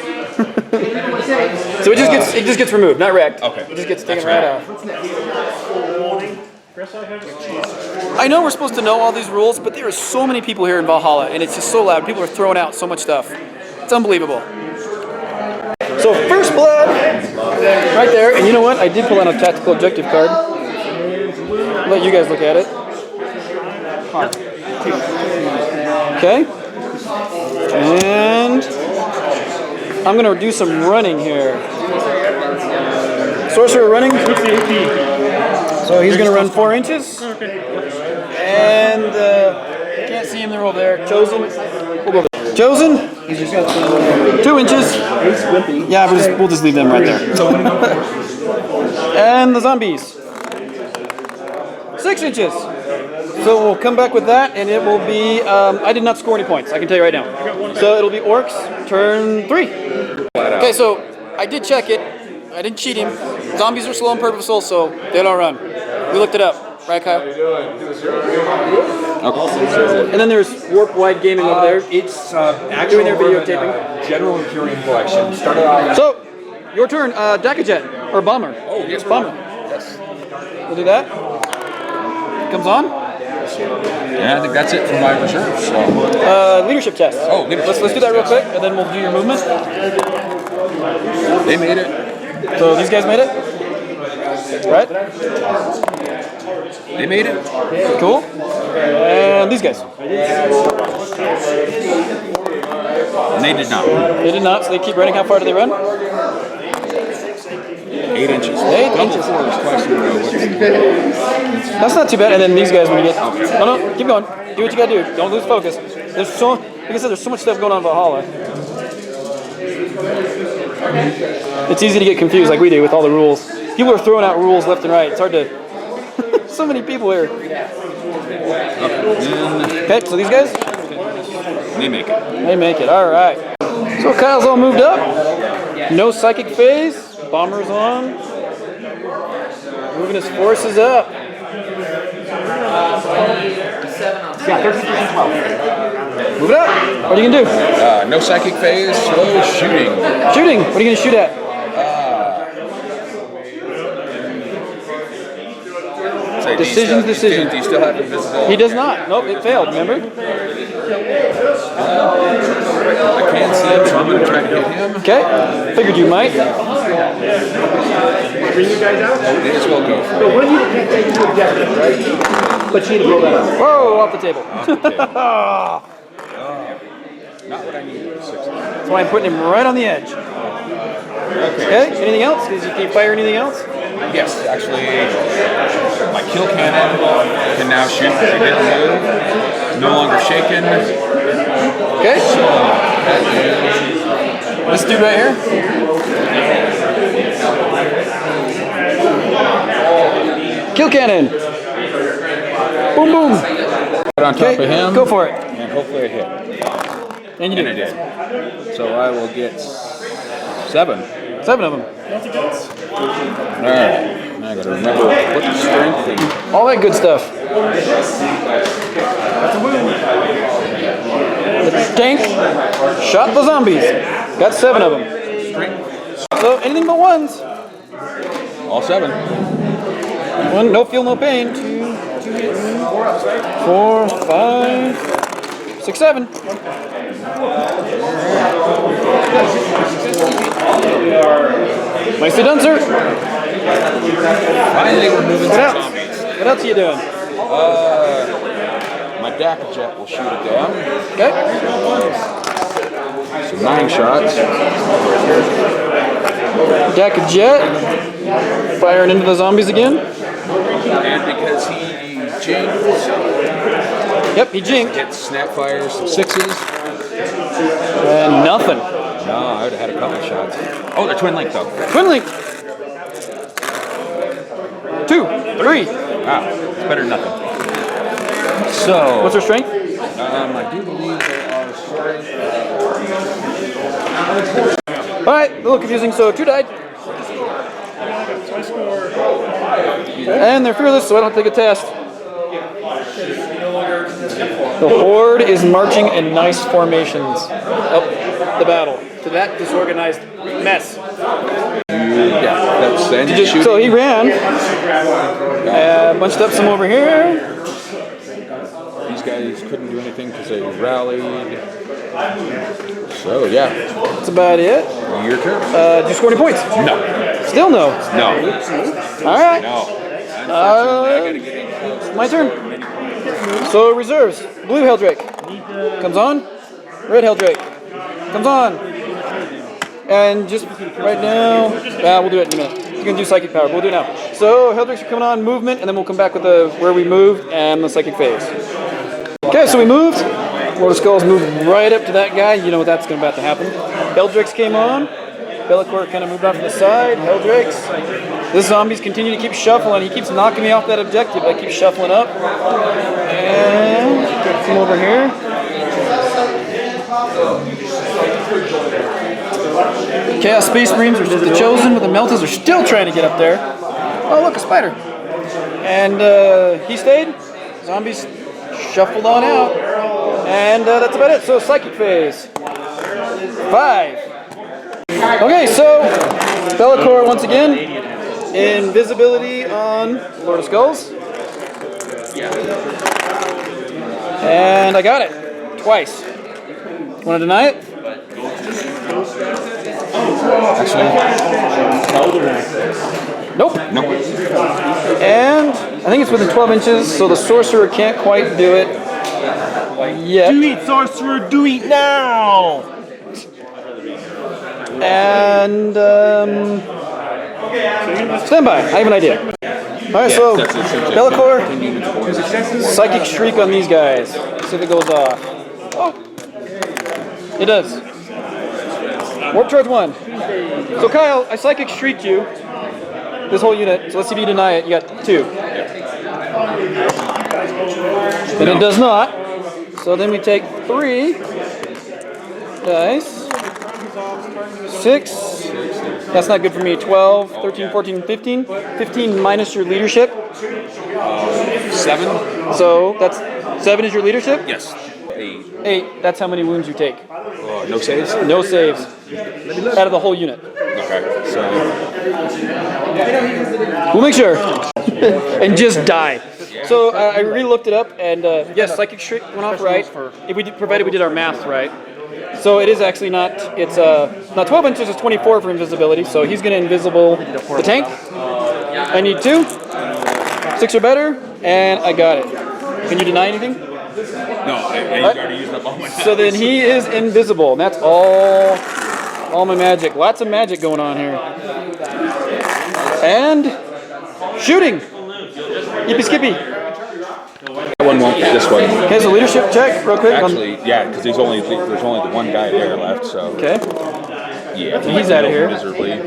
So it just gets removed, not wrecked. Okay. It just gets taken right off. I know we're supposed to know all these rules, but there are so many people here in Valhalla, and it's just so loud. People are throwing out so much stuff. It's unbelievable. So first blood, right there. And you know what? I did pull out a tactical objective card. I'll let you guys look at it. Okay. And I'm going to do some running here. Sorcerer running. So he's going to run 4 inches. And can't see him, they're over there. Chosen. We'll go there. Chosen. 2 inches. Yeah, we'll just leave them right there. And the zombies. 6 inches. So we'll come back with that, and it will be, I did not score any points, I can tell you right now. So it'll be Orks, turn 3. Okay, so I did check it. I didn't cheat him. Zombies are slow and purposeful, so they don't run. We looked it up. Right, Kyle? Okay. And then there's Warp Wide Gaming over there. It's Doing their videotaping. General Imperium collection. Started off. So, your turn, Dakajet, or Bomber. Oh, yes, Bomber. Yes. We'll do that. Comes on. Yeah, I think that's it for my reserves. So. Leadership test. Oh, leadership Let's do that real quick, and then we'll do your movement. They made it. So these guys made it? Right? They made it. Cool. And these guys. And they did not. They did not, so they keep running. How far do they run? 8 inches. 8 inches. Twice in a row. That's not too bad. And then these guys, when you get... No, keep going. Do what you gotta do. Don't lose focus. There's so... Like I said, there's so much stuff going on in Valhalla. It's easy to get confused like we do with all the rules. People are throwing out rules left and right. It's hard to... So many people here. Okay, so these guys? They make it. They make it, all right. So Kyle's all moved up. No psychic phase. Bomber's on. Moving his forces up. Yeah, 13, 12. Move it up. What are you going to do? No psychic phase, slow shooting. Shooting. What are you going to shoot at? Decisions. Do you still have invisible? He does not. Nope, it failed, remember? I can't see him, so I'm going to try to hit him. Okay. Figured you might. Bring you guys out? May as well go for So when you can't take two objectives, right? But you need to blow that up. Whoa, off the table. Not what I need. That's why I'm putting him right on the edge. Okay, anything else? Can you fire anything else? Yes, actually, my kill cannon can now shoot because I didn't move. No longer shaken. Okay. This dude right here. Kill cannon. Boom, boom. Right on top of him. Go for it. And hopefully I hit. And you And I did. did. So I will get 7. 7 of them. Alright. Now I gotta remember what the strength is. All that good stuff. The tank shot the zombies. Got 7 of them. So anything but ones. All 7. 1, no feel, no pain. 2, 4, 5, 6, 7. Nicely done, sir. Finally, we're moving What some else? zombies. What else are you doing? My DAC jet will shoot it down. Okay. So 9 shots. Jack a jet. Firing into the zombies again. And because he jinked, Yep, he jinked. Hit snap fires, some 6s. And nothing. No, I would have had a couple shots. oh, they're twin link though. Twin link. 2, 3. Wow, it's better than nothing. So, What's her strength? I do believe they are strength. Alright, a little confusing. So 2 died. And they're fearless, so I don't take a test. The Horde is marching in nice formations up the battle to that disorganized mess. Yeah, that's the engine shooting. So he ran, bunched up some over here. These guys couldn't do anything because they rallied. So yeah, That's about it. your turn. Do you score any points? No, Still no. no, All right. no. My turn. So reserves. Blue Heldrake comes on. Red Heldrake comes on. And just right now, we'll do it in a minute. You're gonna do psychic power. But we'll do it now. So Heldrakes are coming on, movement, and then we'll come back with the where we moved and the psychic phase. Okay, so we moved. Lord of Skulls moved right up to that guy. You know what that's about to happen. Heldrakes came on. Bellicor kind of moved off to the side. Heldrakes. This zombies continue to keep shuffling. He keeps knocking me off that objective. I keep shuffling up. And come over here. Chaos Space Marines are the chosen, but the Meltas are still trying to get up there. Oh, look, a spider. And he stayed. Zombies shuffled on out. And that's about it. So psychic phase. 5. Okay, so Bellicor once again. Invisibility on Lord of Skulls. And I got it. Twice. Want to deny it? Nope. And I think it's within 12 inches, so the sorcerer can't quite do it yet. Do it, sorcerer, do it now! And stand by. I have an idea. All right, so Bellicor, psychic shriek on these guys. See if it goes off. Oh, it does. Warp charge 1. So Kyle, I psychic shrieked you. This whole unit. So let's see if you deny it. You got 2. And it does not. So then we take 3 dice. 6. That's not good for me. 12, 13, 14, 15. 15 minus your leadership. 7. So that's 7 is your leadership? Yes. 8. 8. That's how many wounds you take. No saves. No saves. Out of the whole unit. Okay. So We'll make sure. And just die. So I re-looked it up, and yes, psychic shriek went off right. If we did, provided we did our math right. So it is actually not. It's not 12 inches. It's 24 for invisibility. So he's going to invisible the tank. I need 2. 6 or better, and I got it. Can you deny anything? no, I already used up all my. So then he is invisible, and that's all my magic. Lots of magic going on here. And shooting. Yippee skippy. That one won't. This one. Okay, so leadership check, real quick. Actually, yeah, because there's only the one guy there left. So Okay. yeah, He's out of here. Miserably.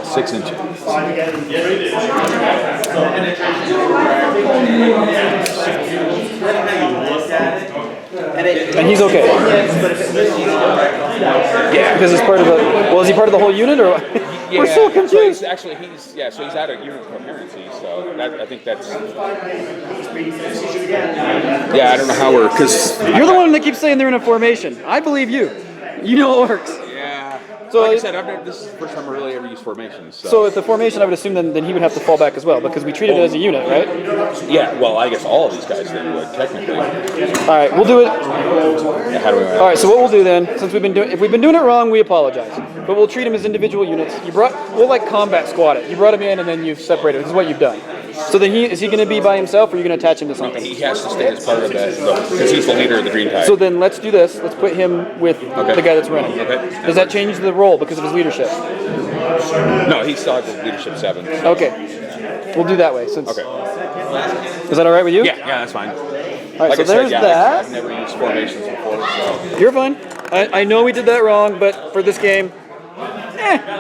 6 and 2. And he's okay. Yeah, because he's part of the. Well, is he part of the whole unit, or? Yeah, We're so confused. So he's out of unit coherency. So I think that's. Yeah, I don't know how we're because You're the one that keeps saying they're in a formation. I believe you. You know Orks. yeah. So Like I said, this is the first time I really ever used formations. So if the formation, I would assume then he would have to fall back as well, because we treated it as a unit, right? yeah, well, I guess all of these guys then would technically. All right, we'll do it. Yeah, how do we? All right, so what we'll do then, since if we've been doing it wrong, we apologize. But we'll treat them as individual units. We'll like combat squad it. You brought him in and then you've separated. This is what you've done. So then is he going to be by himself, or are you going to attach him to something? He has to stay as part of that because he's the leader of the Green Tide. So then let's do this. Let's put him with the guy that's running. Okay. Does that change the role because of his leadership? No, he still has leadership 7. Okay. We'll do that way. Okay. Is that all right with you? Yeah, that's fine. All right, Like so I said, there's yeah, that. I've never used formations before. So. You're fine. I know we did that wrong, but for this game,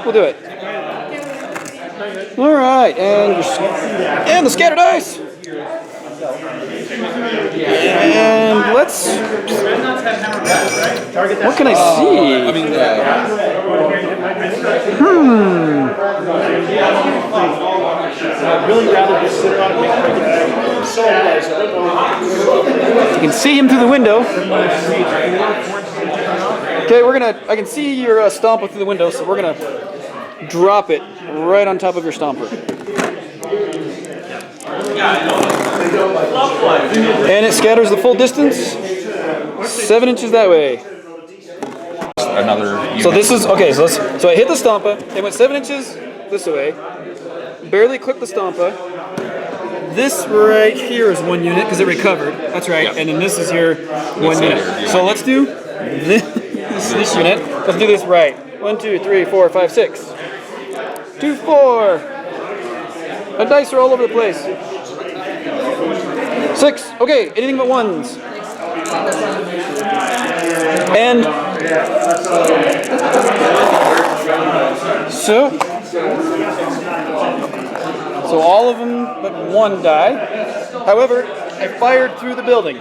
we'll do it. All right, and the scattered dice. And let's. What can I see? I mean, I'd really rather just sit around and make so guys. I don't know You can see him through the window. Okay, I can see your Stompa through the window, so we're gonna drop it right on top of your Stomper. And it scatters the full distance, 7 inches that way. Another unit. So this is, okay, so I hit the Stompa, it went 7 inches this way, barely clipped the Stompa. This right here is 1 unit because it recovered, that's right, and then this is your 1 unit. So let's do this unit, let's do this right. 1, 2, 3, 4, 5, 6. 2, 4. My dice are all over the place. 6, okay, anything but 1s. And so all of them but 1 die. However, I fired through the building.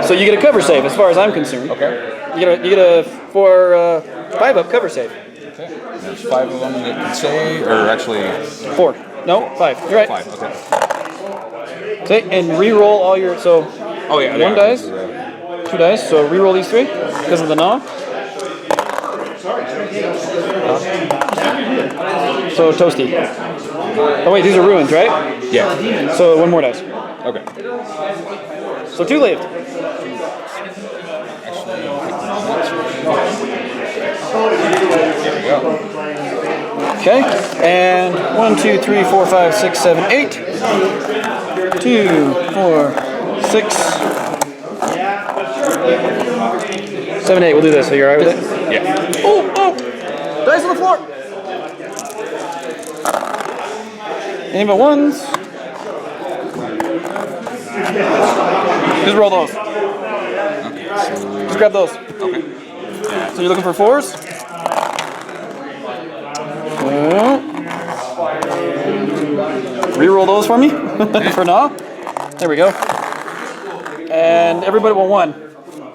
So you get a cover save as far as I'm concerned. Okay. You get a 5-up cover save. Okay. There's 5 of them that can say, or actually 4. No, 5. You're right. 5. Okay. Okay, and re-roll all your, so Oh yeah. 1 dice, 2 dice, so re-roll these 3 because of the gnaw. So toasty. Oh wait, these are ruins, right? Yeah. So 1 more dice. Okay. So 2 left. Okay, and 1, 2, 3, 4, 5, 6, 7, 8. 2, 4, 6, 7, 8. We'll do this. Are you alright with it? Yeah. Oh! Dice on the floor! Any but 1s? Just roll those. Just grab those. Okay. So you're looking for 4s? Reroll those for me. For now. There we go. And everybody will 1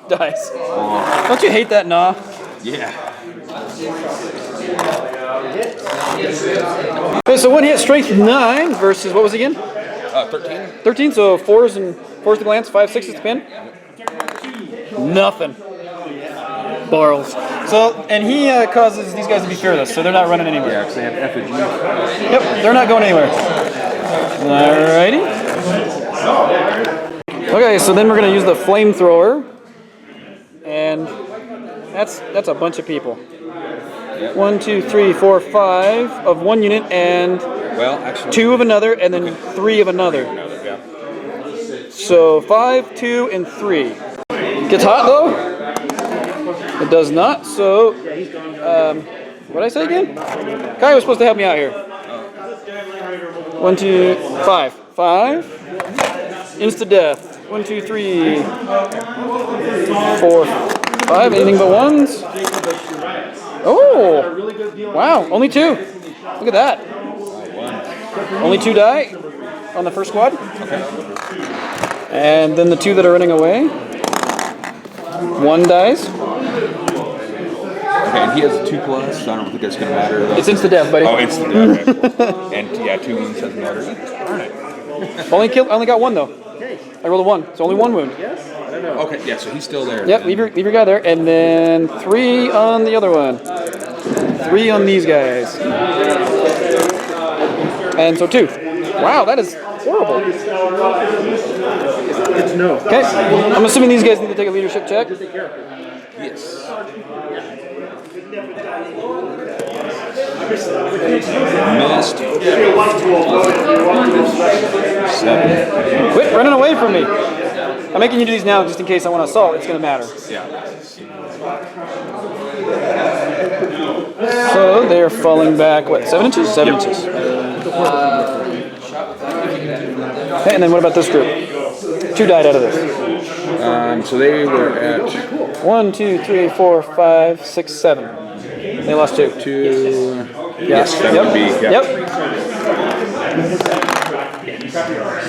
dice. Don't you hate that gnaw? Yeah. Okay, so 1 hit, strength 9 versus what was it again? 13. 13. So 4s to glance, 5, 6s to pin. Nothing. Barrels. So, and he causes these guys to be fearless, so they're not running anywhere. Yeah, because they have effigy. Yep, they're not going anywhere. Alrighty. Okay, so then we're going to use the flamethrower. And that's a bunch of people. 1, 2, 3, 4, 5 of 1 unit, and Well, actually, 2 of another, and then 3 of another. Yeah. So 5, 2, and 3. Gets hot though? It does not. So, what did I say again? Kai was supposed to help me out here. 1, 2, 5. 5. Insta death. 1, 2, 3, 4, 5. Anything but 1s? Oh! Wow, only 2. Look at that. Only 2 die on the first squad. Okay. And then the 2 that are running away. 1 dies. Okay, and he has a 2+, so I don't think that's going to matter. It's insta death, buddy. Oh, instant death. Okay. And yeah, 2 wounds doesn't matter. Darn it. Only got 1 though. I rolled a 1, so only 1 wound. Okay, yeah, so he's still there. Yep, leave your guy there, and then 3 on the other one. 3 on these guys. And so 2. Wow, that is horrible. It's no. Okay, I'm assuming these guys need to take a leadership check. Yes. Missed. 7. Quit running away from me. I'm making you do these now just in case I want to assault. It's going to matter. Yeah. So they're falling back, what, 7 inches? 7 inches. Okay, and then what about this group? 2 died out of this. So they were at 1, 2, 3, 4, 5, 6, 7. They lost 2. 2. Yeah. Yes, that would be. Yep.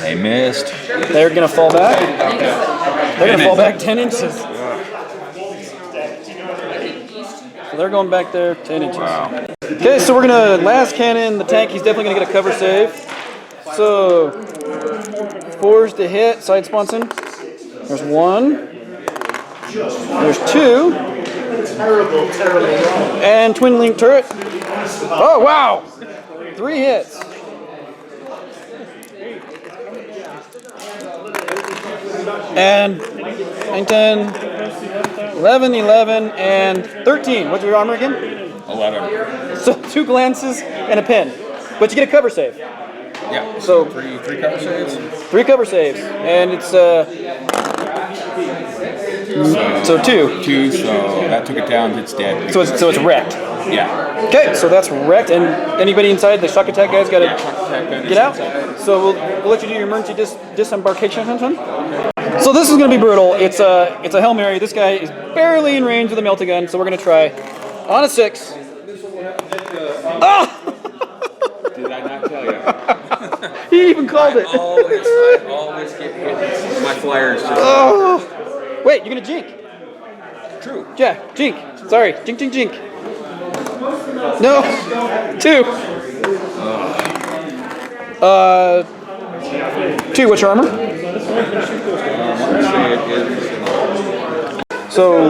They missed. They're going to fall back. They're going to fall back 10 inches. So they're going back there 10 inches. Wow. Okay, so we're going to last cannon the tank. He's definitely going to get a cover save. So 4s to hit, side sponson. There's 1. There's 2. And twin link turret. Oh, wow! 3 hits. And 9, 10, 11, 11, and 13. What's your armor again? 11. So 2 glances and a pin. But you get a cover save. Yeah. So Three cover saves. 3 cover saves. And it's so 2. 2, so that took it down. It's dead. So it's wrecked. Yeah. Okay, so that's wrecked. And anybody inside, the shock attack guys got to get out. So we'll let you do your emergency disembarkation. So this is going to be brutal. It's a Hail Mary. This guy is barely in range of the melta gun, so we're going to try on a 6. Ah! Did I not tell you? He even called it. I always get hit. My flyers just. Oh! Wait, you're going to jink. True. Yeah, jink. Sorry, jink, jink, jink. No. 2. 2, what's your armor? So,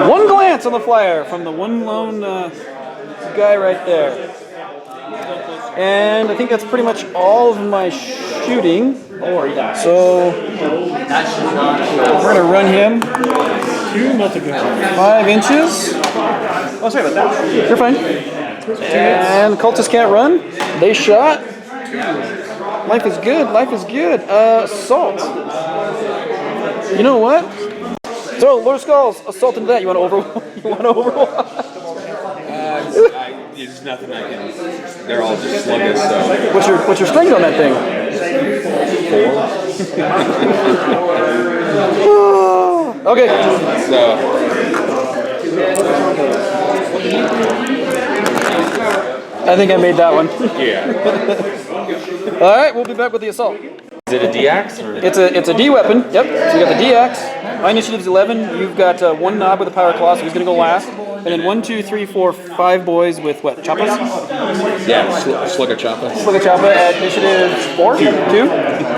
1 glance on the flyer from the one lone guy right there. And I think that's pretty much all of my shooting. So, we're going to run him 5 inches. Oh, sorry about that. You're fine. And cultists can't run. They shot. Life is good. Life is good. Assault. You know what? So, Lord of Skulls, assault into that. You want to overwatch? There's nothing I can. They're all just sluggish. So. What's your strength on that thing? 4. Okay. So. I think I made that one. Yeah. All right, we'll be back with the assault. Is it a D-axe? Or? It's a D weapon. Yep. So you got the D-axe. My initiative's 11. You've got 1 knob with a power claw, so he's gonna go last. And then 1, 2, 3, 4, 5 boys with what? Choppas? Yeah, slugger choppa. Slugger choppa at initiative 4. 2.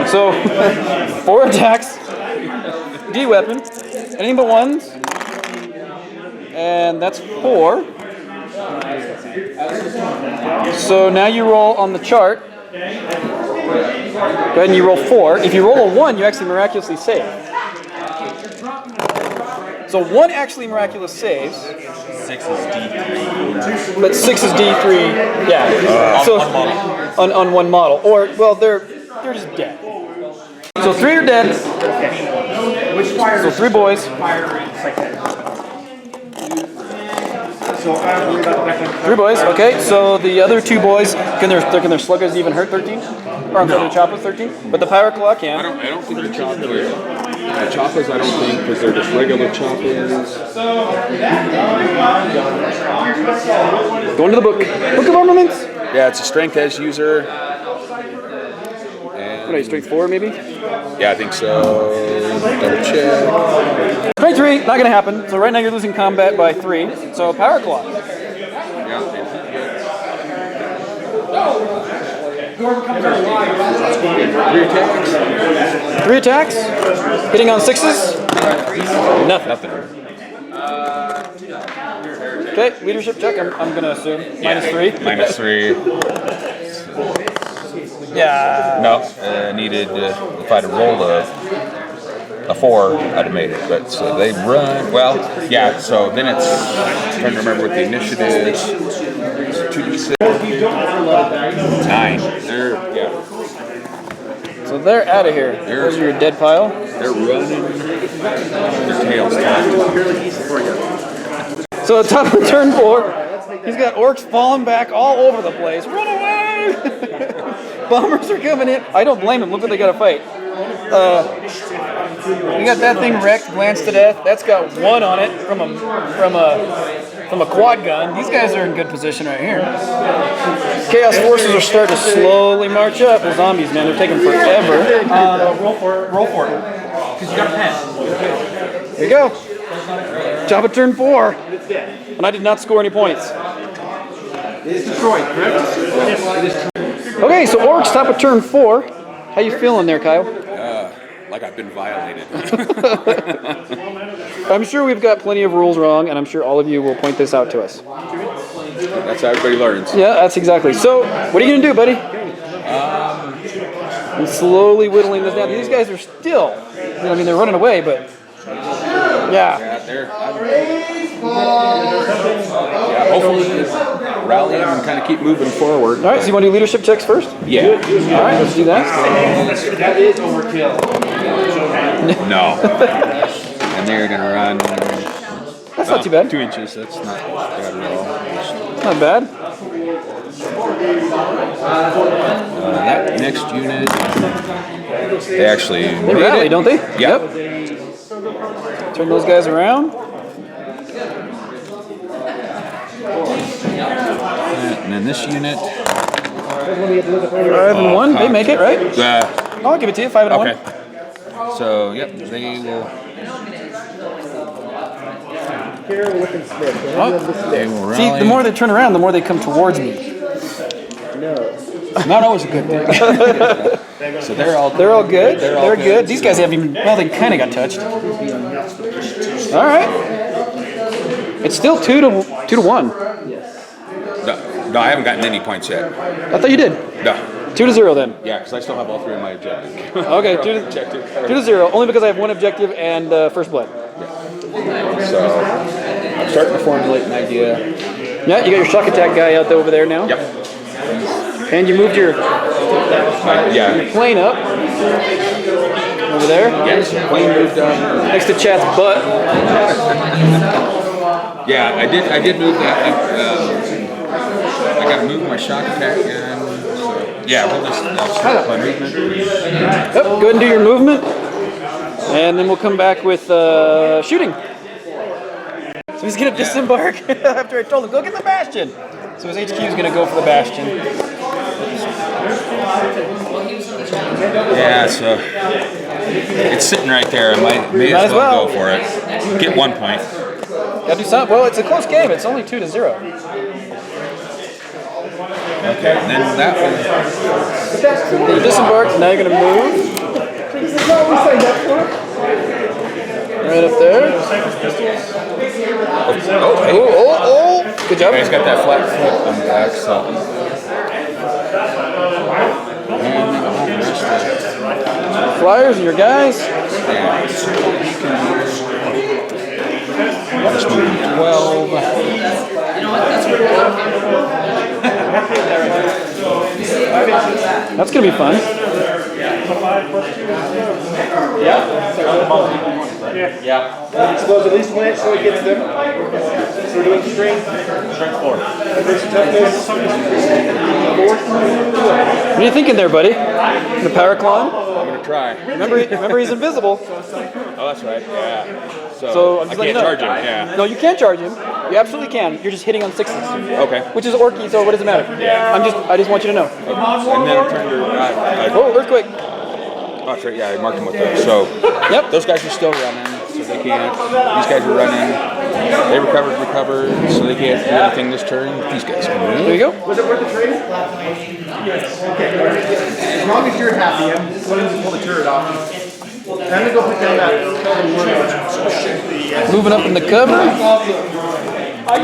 So 4 attacks. D weapon. Anything but 1s. And that's 4. So now you roll on the chart. Go ahead and you roll 4. If you roll a 1, you actually miraculously save. So 1 actually miraculous saves. 6 is D3. But 6 is D3. Yeah. So on 1 model. Or well, they're just dead. So 3 are dead. So 3 boys. 3 boys. Okay. So the other 2 boys, can their sluggers even hurt 13? Or I'm sorry, the choppas 13. But the power claw can. I don't think the choppas. The choppas, I don't think, because they're just regular choppas. Going to the book. Book of Armaments. Yeah, it's a strength as user. What are you, strength 4 maybe? Yeah, I think so. Double check. Strength 3, not gonna happen. So right now you're losing combat by 3. So power claw. Yeah. 3 attacks. 3 attacks. Hitting on 6s. Nothing. Okay, leadership check. I'm gonna assume -3. -3. Yeah. No, needed. If I'd have rolled a 4, I'd have made it. But so they run. Well, yeah. So then it's trying to remember what the initiative is. 2d6. 9. Yeah. So they're out of here. There's your dead pile. They're running. Their tails tucked. So at top of turn 4, he's got orcs falling back all over the place. Run away! Bombers are coming in. I don't blame them. Look what they got to fight. We got that thing wrecked, glanced to death. That's got 1 on it from a quad gun. These guys are in good position right here. Chaos forces are starting to slowly march up. The zombies, man, they're taking forever. Roll for it. Because you got a pen. Here you go. Job at turn 4. And I did not score any points. It is destroyed, correct? Yes. Okay, so orcs top of turn 4. How you feeling there, Kyle? like I've been violated. I'm sure we've got plenty of rules wrong, and I'm sure all of you will point this out to us. That's how everybody learns. Yeah, that's exactly. So, what are you gonna do, buddy? I'm slowly whittling this down. These guys are still, I mean, they're running away, but yeah. Hopefully rally and kind of keep moving forward. All right, so you want to do leadership checks first? Yeah. All right, let's do that. That is overkill. No. And they're gonna run. That's not too bad. 2 inches. That's not bad at all. Not bad. That next unit, they actually They rally, don't they? Yep. Turn those guys around. And then this unit. 5 and 1, they make it, right? I'll give it to you. 5 and 1. Okay. So, yep, they will. They will rally. See, the more they turn around, the more they come towards me. It's not always a good thing. So they're all good. They're good. These guys haven't even. Well, they kind of got touched. All right. It's still 2 to 1. No, I haven't gotten any points yet. I thought you did. No. 2 to 0 then. Yeah, because I still have all 3 of my objectives. Okay, 2 to 0. Only because I have 1 objective and first blood. So I'm starting to formulate an idea. Yeah, you got your shock attack guy out over there now. Yep. And you moved your plane up over there. Yes. Plane moved up. Next to Chad's butt. Yeah, I did move that. I got to move my shock attack and yeah, we'll just start my movement. Yep, go ahead and do your movement. And then we'll come back with shooting. So he's going to disembark after I told him, go get the Bastion. So his HQ is going to go for the Bastion. Yeah, so it's sitting right there. I may as well go for it. Get 1 point. Gotta do something. Well, it's a close game. It's only 2 to 0. Okay, and then that one. You disembarked, now you're going to move. Right up there. Oh. Good job. You guys got that flat foot on the back, so. Flyers and your guys. Yeah, so you can just move 12. That's going to be fun. Yeah. Expose at least 1 inch so it gets them. So we're doing strength 4. Versus toughness. What are you thinking there, buddy? The power climb? I'm going to try. Remember he's invisible. Oh, that's right, yeah. So I'm I just letting can't you know. charge him, yeah. No, you can charge him. You absolutely can. You're just hitting on 6s. Okay. Which is Orky, so what does it matter? Yeah. I just want you to know. And then I'm trying to. Oh, earthquake. Oh, that's right, yeah, I marked them with those. So, Yep. those guys are still running, so they can't. These guys are running. They recovered, so they can't do anything this turn. These guys can There move. you go. Was it worth the trade? Yes. Okay. As long as you're happy, I'm willing to pull the turret off. I'm gonna go put down that. Moving up in the cover. By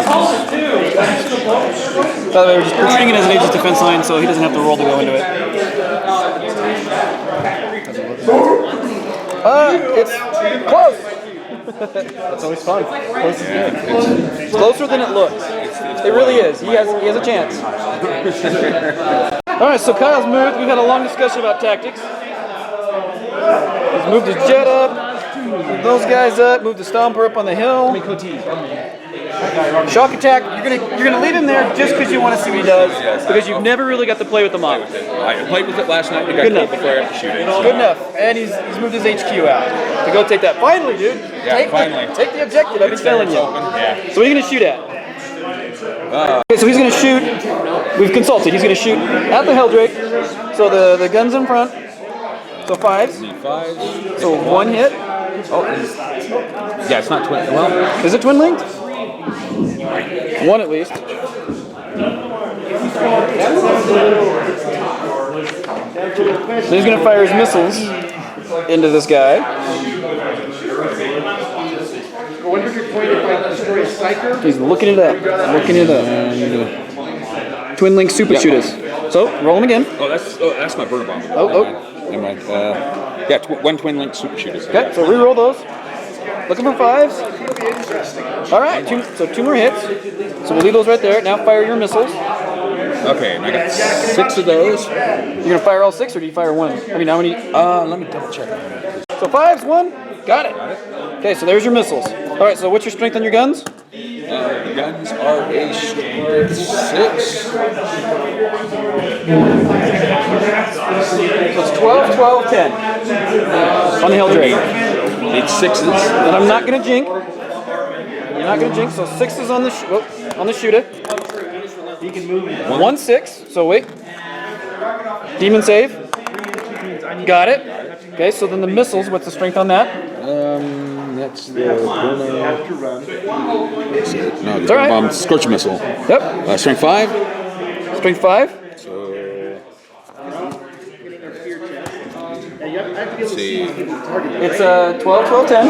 the way, we're treating it as an Aegis defense line, so he doesn't have to roll to go into it. It's close. That's always fun. Close is good. It's closer than it looks. It really is. He has a chance. All right, so Kyle's moved. We've had a long discussion about tactics. He's moved his jet up, moved those guys up, moved the Stompa up on the hill. Shock attack. You're gonna leave him there just because you want to see what he does, because you've never really got to play with the model. I played with it last night. The guy Good pulled enough. before I have to shoot it. So. Good enough. And he's moved his HQ out to go take that. Finally, dude. Yeah, finally. Take the objective. I've been telling you. Yeah. So what are you gonna shoot at? Okay, so he's gonna shoot. We've consulted. He's gonna shoot at the Helldrake. So the gun's in front. So 5s. Need 5s. So 1 hit. Oh, yeah, it's not twin. Well, Is it twin linked? 1 at least. So he's gonna fire his missiles. into this guy. 100 point if I destroy Psyker. He's looking it up. Twin Link Super Shooters. So, roll him again. Oh, that's my burner bomb. Oh. Never mind. Yeah, one twin link super shooters. Okay, so re-roll those. Looking for 5s. All right, two more hits. So we'll leave those right there. Now fire your missiles. Okay, and I got 6 of those. You're gonna fire all 6, or do you fire 1? I mean, how many? Let me double check. So 5's 1. Got it. Okay, so there's your missiles. All right, so what's your strength on your guns? The guns are a strength 6. So it's 12, 12, 10. On the Helldrake. Need 6s. And I'm not gonna jink. You're not gonna jink, so 6s on the shooter. He can move. 1 6, so wait. Demon save. Got it. Okay, so then the missiles, what's the strength on that? That's the burner. No, It's all right. Scorch missile. Yep. Strength 5. Strength 5. Let's see. It's 12, 12, 10.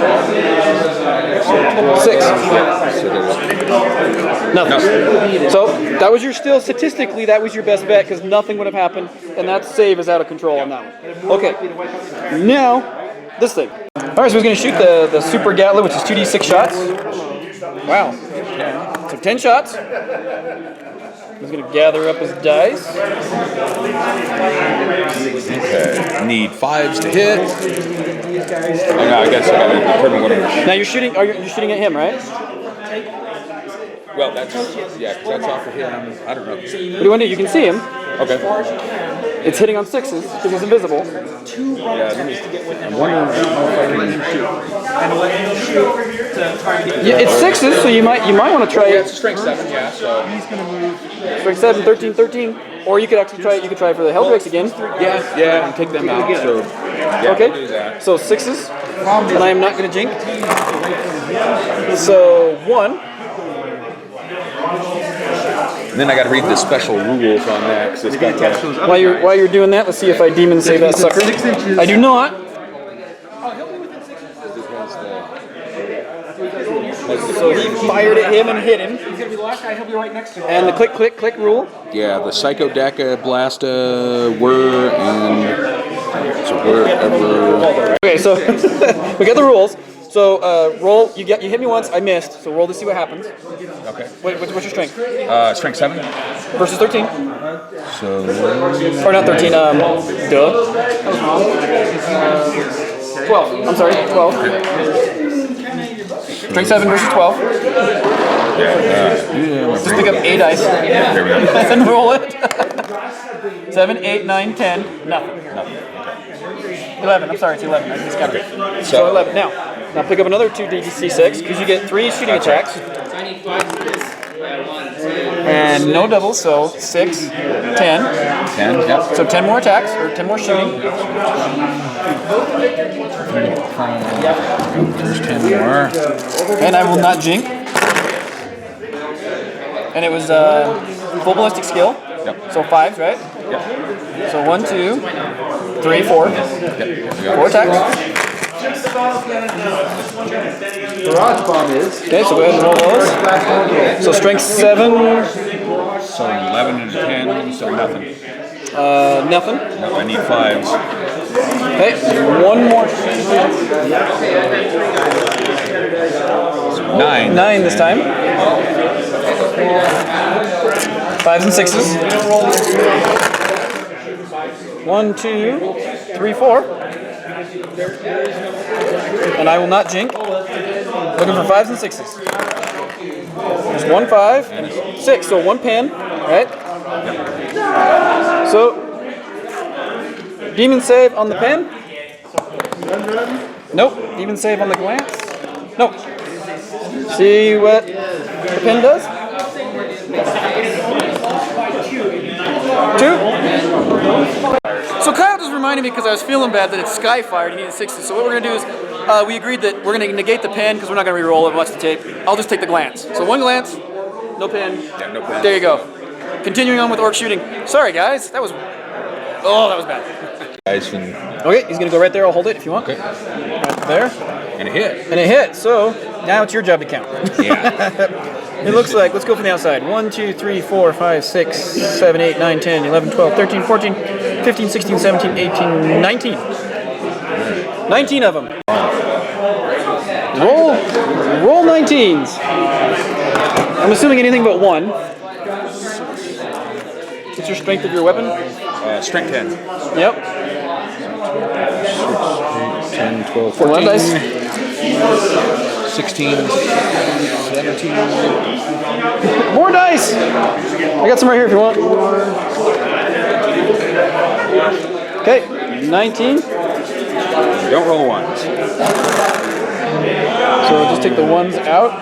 6. Nothing. So that was statistically, that was your best bet because nothing would have happened, and that save is out of control on that one. Okay. Now, this thing. All right, so he's going to shoot the Super Gatler, which is 2d6 shots. Wow. So 10 shots. He's going to gather up his dice. Okay. Need 5s to hit. Oh, no, I guess I gotta determine what I'm. Now you're shooting at him, right? Well, that's because that's off of him. I don't know. What do you want to do? You can see him. Okay. It's hitting on 6s because he's invisible. Yeah, I'm wondering if Yeah, it's 6s, so you might want to try it. it's a strength 7, yeah, so. He's going to move. Strength 7, 13, 13. Or you could actually try it. You could try for the Helldrakes again. Yeah, and take them out. So, yeah, Okay. we'll do that. So 6s. And I am not going to jink. So 1. And then I got to read the special rules on that because it's got that. While you're doing that, let's see if I demon save that sucker. 6 inches. I do not. So he fired at him and hit him. He's going to be the last guy. He'll be right next to him. And the click, click, click rule. Yeah, the Psychodeca, Blasta, Whir, and so wherever. Okay, so we got the rules. So roll. You hit me once. I missed. So roll to see what happens. Okay. What's your strength? Strength 7. Versus 13. So. Or not 13. Duh. 12. I'm sorry. 12. Strength 7 versus 12. Just pick up 8 dice There we go. and roll it. 7, 8, 9, 10. Nothing. 11. I'm sorry, it's 11. I discounted. So 11. Now pick up another 2d6 because you get 3 shooting attacks. And no doubles, so 6, 10. 10, yep. So 10 more attacks, or 10 more shooting. There's 10 more. And I will not jink. And it was full ballistic skill. Yep. So 5s, right? Yep. So 1, 2, 3, 4. Yep. 4 attacks. Garage bomb is. Okay, so go ahead and roll those. So strength 7. So 11 and 10, so nothing. Nothing. No, I need 5s. Okay, 1 more. 9. 9 this time. 5s and 6s. 1, 2, 3, 4. And I will not jink. Looking for 5s and 6s. There's 1 5 and 6, so 1 pen, right? So, demon save on the pen. Nope. Demon save on the glance. Nope. See what the pen does? 2. So Kyle just reminded me because I was feeling bad that it's Skyfire and he needed 60. So what we're going to do is we agreed that we're going to negate the pen because we're not going to re-roll it, watch the tape. I'll just take the glance. So 1 glance, no pen. Yeah, no pen. There you go. Continuing on with orc shooting. Sorry guys, that was bad. guys can. Okay, he's gonna go right there. I'll hold it if you want. Okay. Right there. And a hit. And it hit. So now it's your job to count. Yeah. It looks like, let's go from the outside. 1, 2, 3, 4, 5, 6, 7, 8, 9, 10, 11, 12, 13, 14, 15, 16, 17, 18, 19. 19 of them. Roll 19s. I'm assuming anything but one. What's your strength of your weapon? Strength 10. Yep. 10, 12, 14. 14. 16, 17. More dice! I got some right here if you want. Okay, 19. Don't roll ones. So we'll just take the ones out.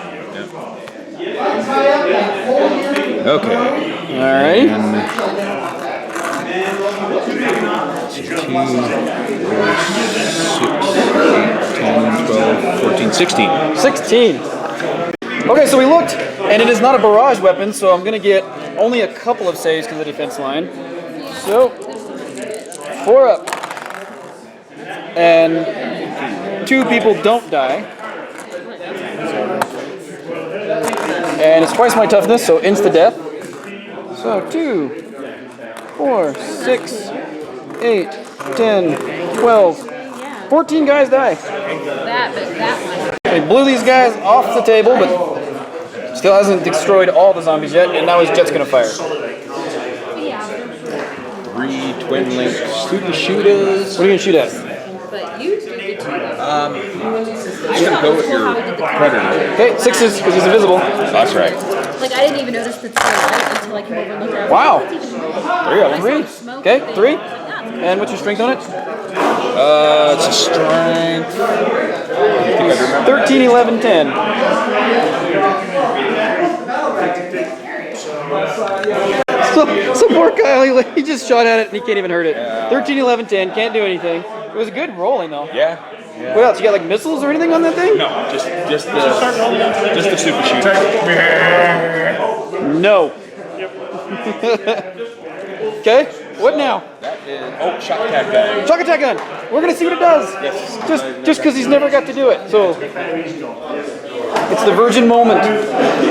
Okay. Alright. 16. 16. Okay, so we looked, and it is not a barrage weapon, so I'm going to get only a couple of saves because of the defense line. So, 4 up. And 2 people don't die. And it's twice my toughness, so insta-death. So 2, 4, 6, 8, 10, 12, 14 guys die. They blew these guys off the table, but still hasn't destroyed all the zombies yet, and now his jet's gonna fire. 3 twin link student shooters. What are you gonna shoot at? I'm gonna go with your predator. Okay, 6s, because he's invisible. That's right. Like, I didn't even notice the light until I came over and looked at it. Wow. 3 of them. 3. Okay, 3. And what's your strength on it? It's a strength. I think I remember. 13, 11, 10. So poor Kyle, he just shot at it and he can't even hurt it. 13, 11, 10, can't do anything. It was a good rolling though. Yeah. What else? You got like missiles or anything on that thing? No, just the super shooter. No. Okay, what now? That is shock attack gun. Shock attack gun. We're gonna see what it does. Yes. Just because he's never got to do it. So it's the virgin moment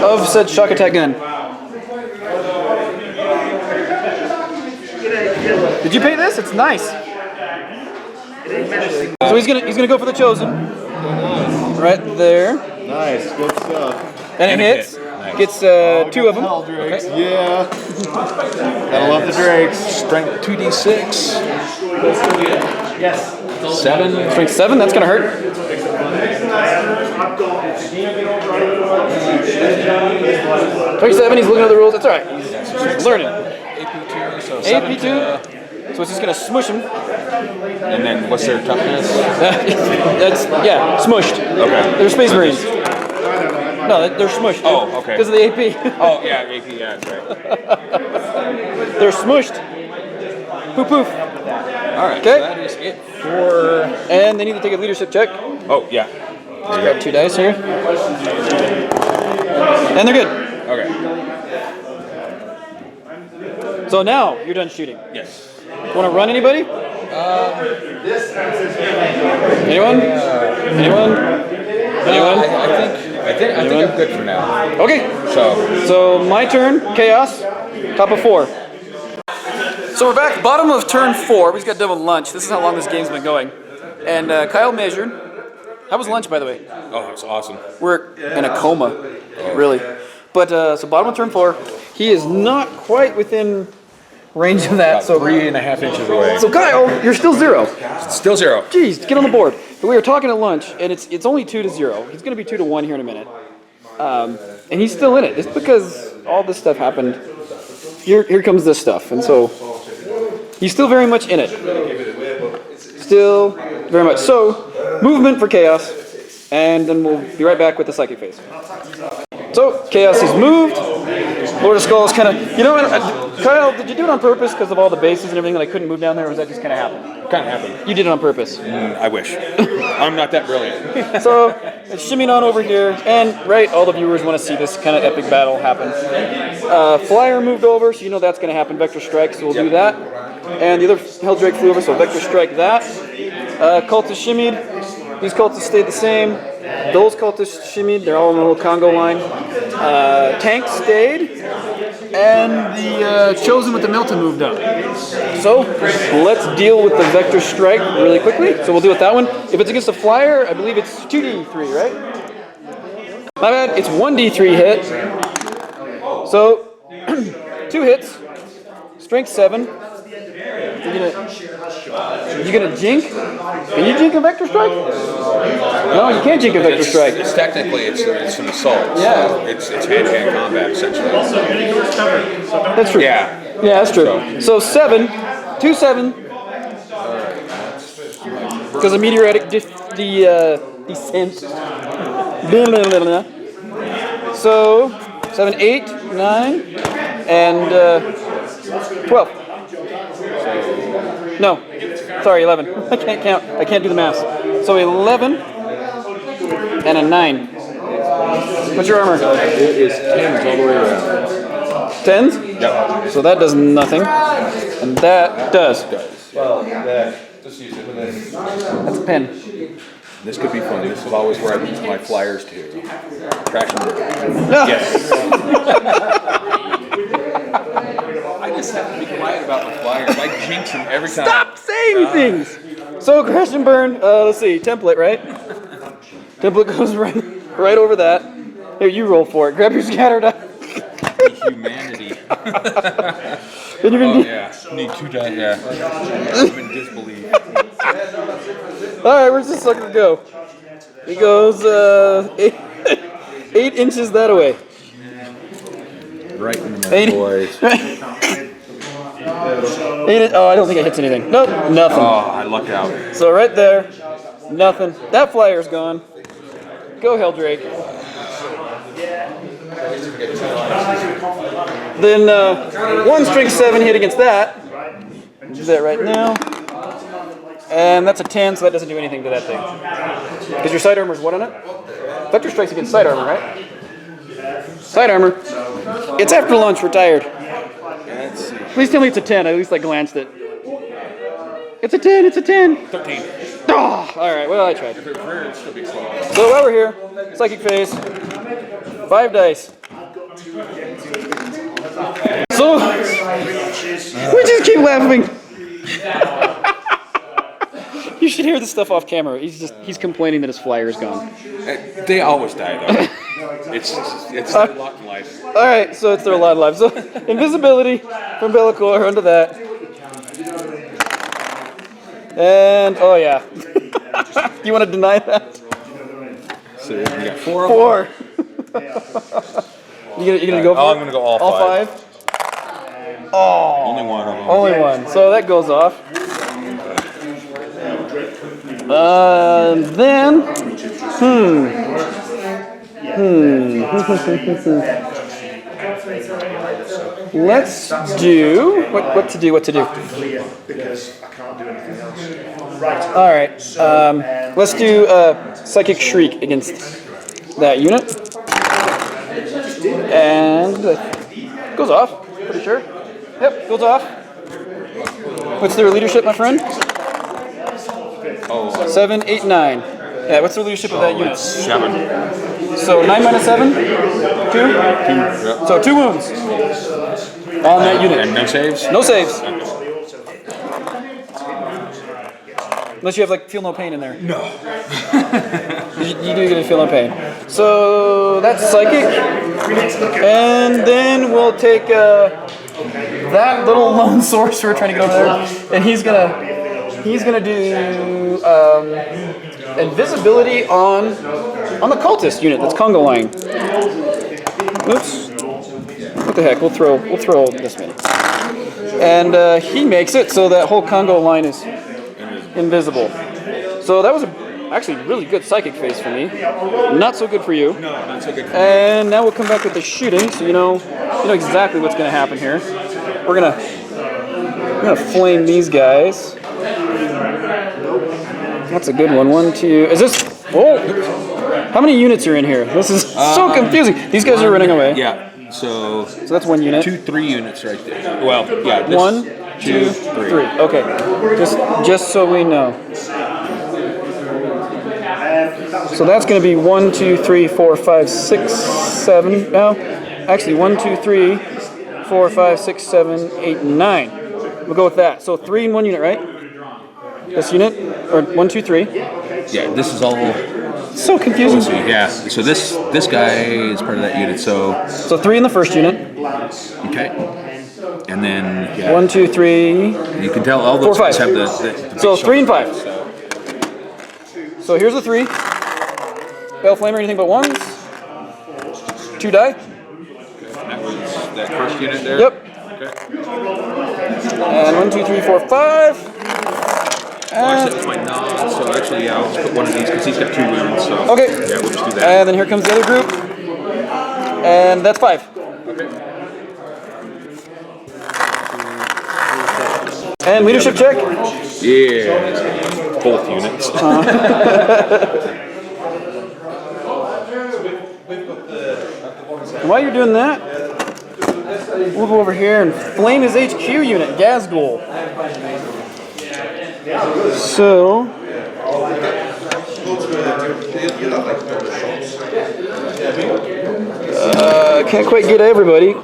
of said shock attack gun. Did you pay this? It's nice. So he's gonna go for the chosen. Right there. Nice, good stuff. And it hits. Nice. Gets 2 of them. Drakes. Yeah. Gotta love the Drakes. Strength 2d6. Yes. 7. Strength 7. That's gonna hurt. 27. He's looking at the rules. That's all right. He's learning. AP2. So AP2. So it's just gonna smush him. And then what's their toughness? That's smushed. Okay. They're Space Marines. No, they're smushed. Oh, okay. Because of the AP. Oh, yeah, AP, yeah, that's right. They're smushed. Poof poof. All right, Okay. so that is it for... And they need to take a leadership check. Oh, yeah. Grab 2 dice here. And they're good. Okay. So now you're done shooting. Yes. Want to run anybody? Anyone? Anyone? Anyone? I think I'm good for now. Okay. So my turn. Chaos. Top of 4. So we're back. Bottom of turn 4. We just got done with lunch. This is how long this game's been going. And Kyle measured. How was lunch, by the way? Oh, it's awesome. We're in a coma, really. But so bottom of turn 4. He is not quite within range of that. About So 3.5 inches away. So Kyle, you're still 0. Still 0. Jeez, get on the board. But we were talking at lunch, and it's only 2-0. He's going to be 2-1 here in a minute. And he's still in it. It's because all this stuff happened. Here comes this stuff. And so he's still very much in it. Still very much. So, movement for Chaos. And then we'll be right back with the psychic phase. So, Chaos is moved. Lord of Skulls kind of... You know what, Kyle, did you do it on purpose because of all the bases and everything that I couldn't move down there, or was that just kind of happen? Kind of happened. You did it on purpose. I wish. I'm not that brilliant. So, it's shimmying on over here, and all the viewers want to see this kind of epic battle happen. Flyer moved over, so you know that's going to happen. Vector strike, so we'll do that. and the other Helldrake flew over, so Vector Strike that. Cultists shimmied. These cultists stayed the same. Those cultists shimmied. They're all in a little Congo line. Tanks stayed. And the Chosen with the Milton moved up. So, let's deal with the Vector Strike really quickly. So we'll deal with that one. If it's against a flyer, I believe it's 2d3, right? My bad, it's 1d3 hit. So, 2 hits. Strength 7. You gonna jink? Can you jink a Vector Strike? No, you can't jink a Vector Strike. It's technically it's an assault. Yeah. So it's hand-to-hand combat essentially. That's true. Yeah. Yeah, that's true. So 7, 2 7. Because of meteoritic descent. So 7, 8, 9, and 12. No, sorry, 11. I can't count. I can't do the math. So 11 and a 9. What's your armor? It is 10s all the way around. 10s? Yep. So that does nothing. And that does. Well, just use it. That's a pen. This could be fun. This is always where I use my flyers to. Crash and burn. No. Yes. I just have to be quiet about my flyers. I jinx them every time. Stop saying things! So crash and burn, let's see, template, right? Template goes right over that. Here, you roll for it. Grab your scatter die. Humanity. Then you're gonna Yeah. Need 2 die. Yeah. I'm in disbelief. Alright, where's this sucker go? He goes 8 inches that way. Right into my 8 boys. Oh, I don't think it hits anything. Nope, nothing. Oh, I lucked out. So right there, nothing. That flyer's gone. Go Helldrake. Then 1 strength 7 hit against that. Do that right now. And that's a 10, so that doesn't do anything to that thing. Because your side armor's what on it? Vector Strike's against side armor, right? Side armor. It's after lunch, we're tired. Please tell me it's a 10, I at least glanced it. It's a 10, it's a 10. 13. Oh, alright, well I tried. It's still be slow. So while we're here, Psychic Phase, 5 dice. So, we just keep laughing. You should hear this stuff off camera. He's complaining that his flyer is gone. They always die though. It's their lot in life. Alright, so it's their lot of life. So, invisibility from Bellicor onto that. And, oh yeah. Do you want to deny that? So you got 4 of 4. You gonna go for I'm gonna go all 5. 5? Oh. Only one of them. Only one. So that goes off. Then, let's do what to do. Because I can't do anything else. Right. All right. Let's do Psychic Shriek against that unit, and goes off. Pretty sure. Yep, goes off. What's their leadership, my friend? 7, 8, 9. Yeah, what's the leadership of that unit? 7. So 9 minus 7? 2? 2. Yep. So 2 wounds on that unit. And no saves? No saves. Unless you have feel no pain in there. No. You do get to feel no pain. So that's Psychic. And then we'll take that little lone sorcerer trying to get over there, and he's gonna do invisibility on the cultist unit that's Congo line. Oops. What the heck? We'll throw this man. And he makes it so that whole Congo line is invisible. So that was actually really good Psychic Phase for me. Not so good for you. No, not so good. And now we'll come back with the shooting, so you know exactly what's going to happen here. We're gonna flame these guys. That's a good one. 1, 2. Is this? Oh, how many units are in here? This is so confusing. These guys are running away. Yeah. So that's 1 unit. 2, 3 units right there. Well, yeah. This, 1, 2, 3. Okay. Just so we know. So that's going to be 1, 2, 3, 4, 5, 6, 7. No, actually 1, 2, 3, 4, 5, 6, 7, 8, 9. We'll go with that. So 3 in 1 unit, right? This unit, or 1, 2, 3. Yeah, this is all. So confusing. Yeah. So this guy is part of that unit. So 3 in the first unit. okay. And then 1, 2, 3. You can tell all those 4, 5. guys have the So 3 and 5. So here's the 3. Bell Flamer, anything but 1s. 2 die. That was that first unit there. Yep. Okay. And 1, 2, 3, 4, 5. Well, actually, that's my nod. So actually, yeah, I'll just put one of these because he's got 2 wounds. So Okay. yeah, we'll just do that. And then here comes the other group. And that's 5. And leadership check. Yeah. Both units. And while you're doing that, we'll go over here and flame his HQ unit, Gazgul. So, can't quite get everybody.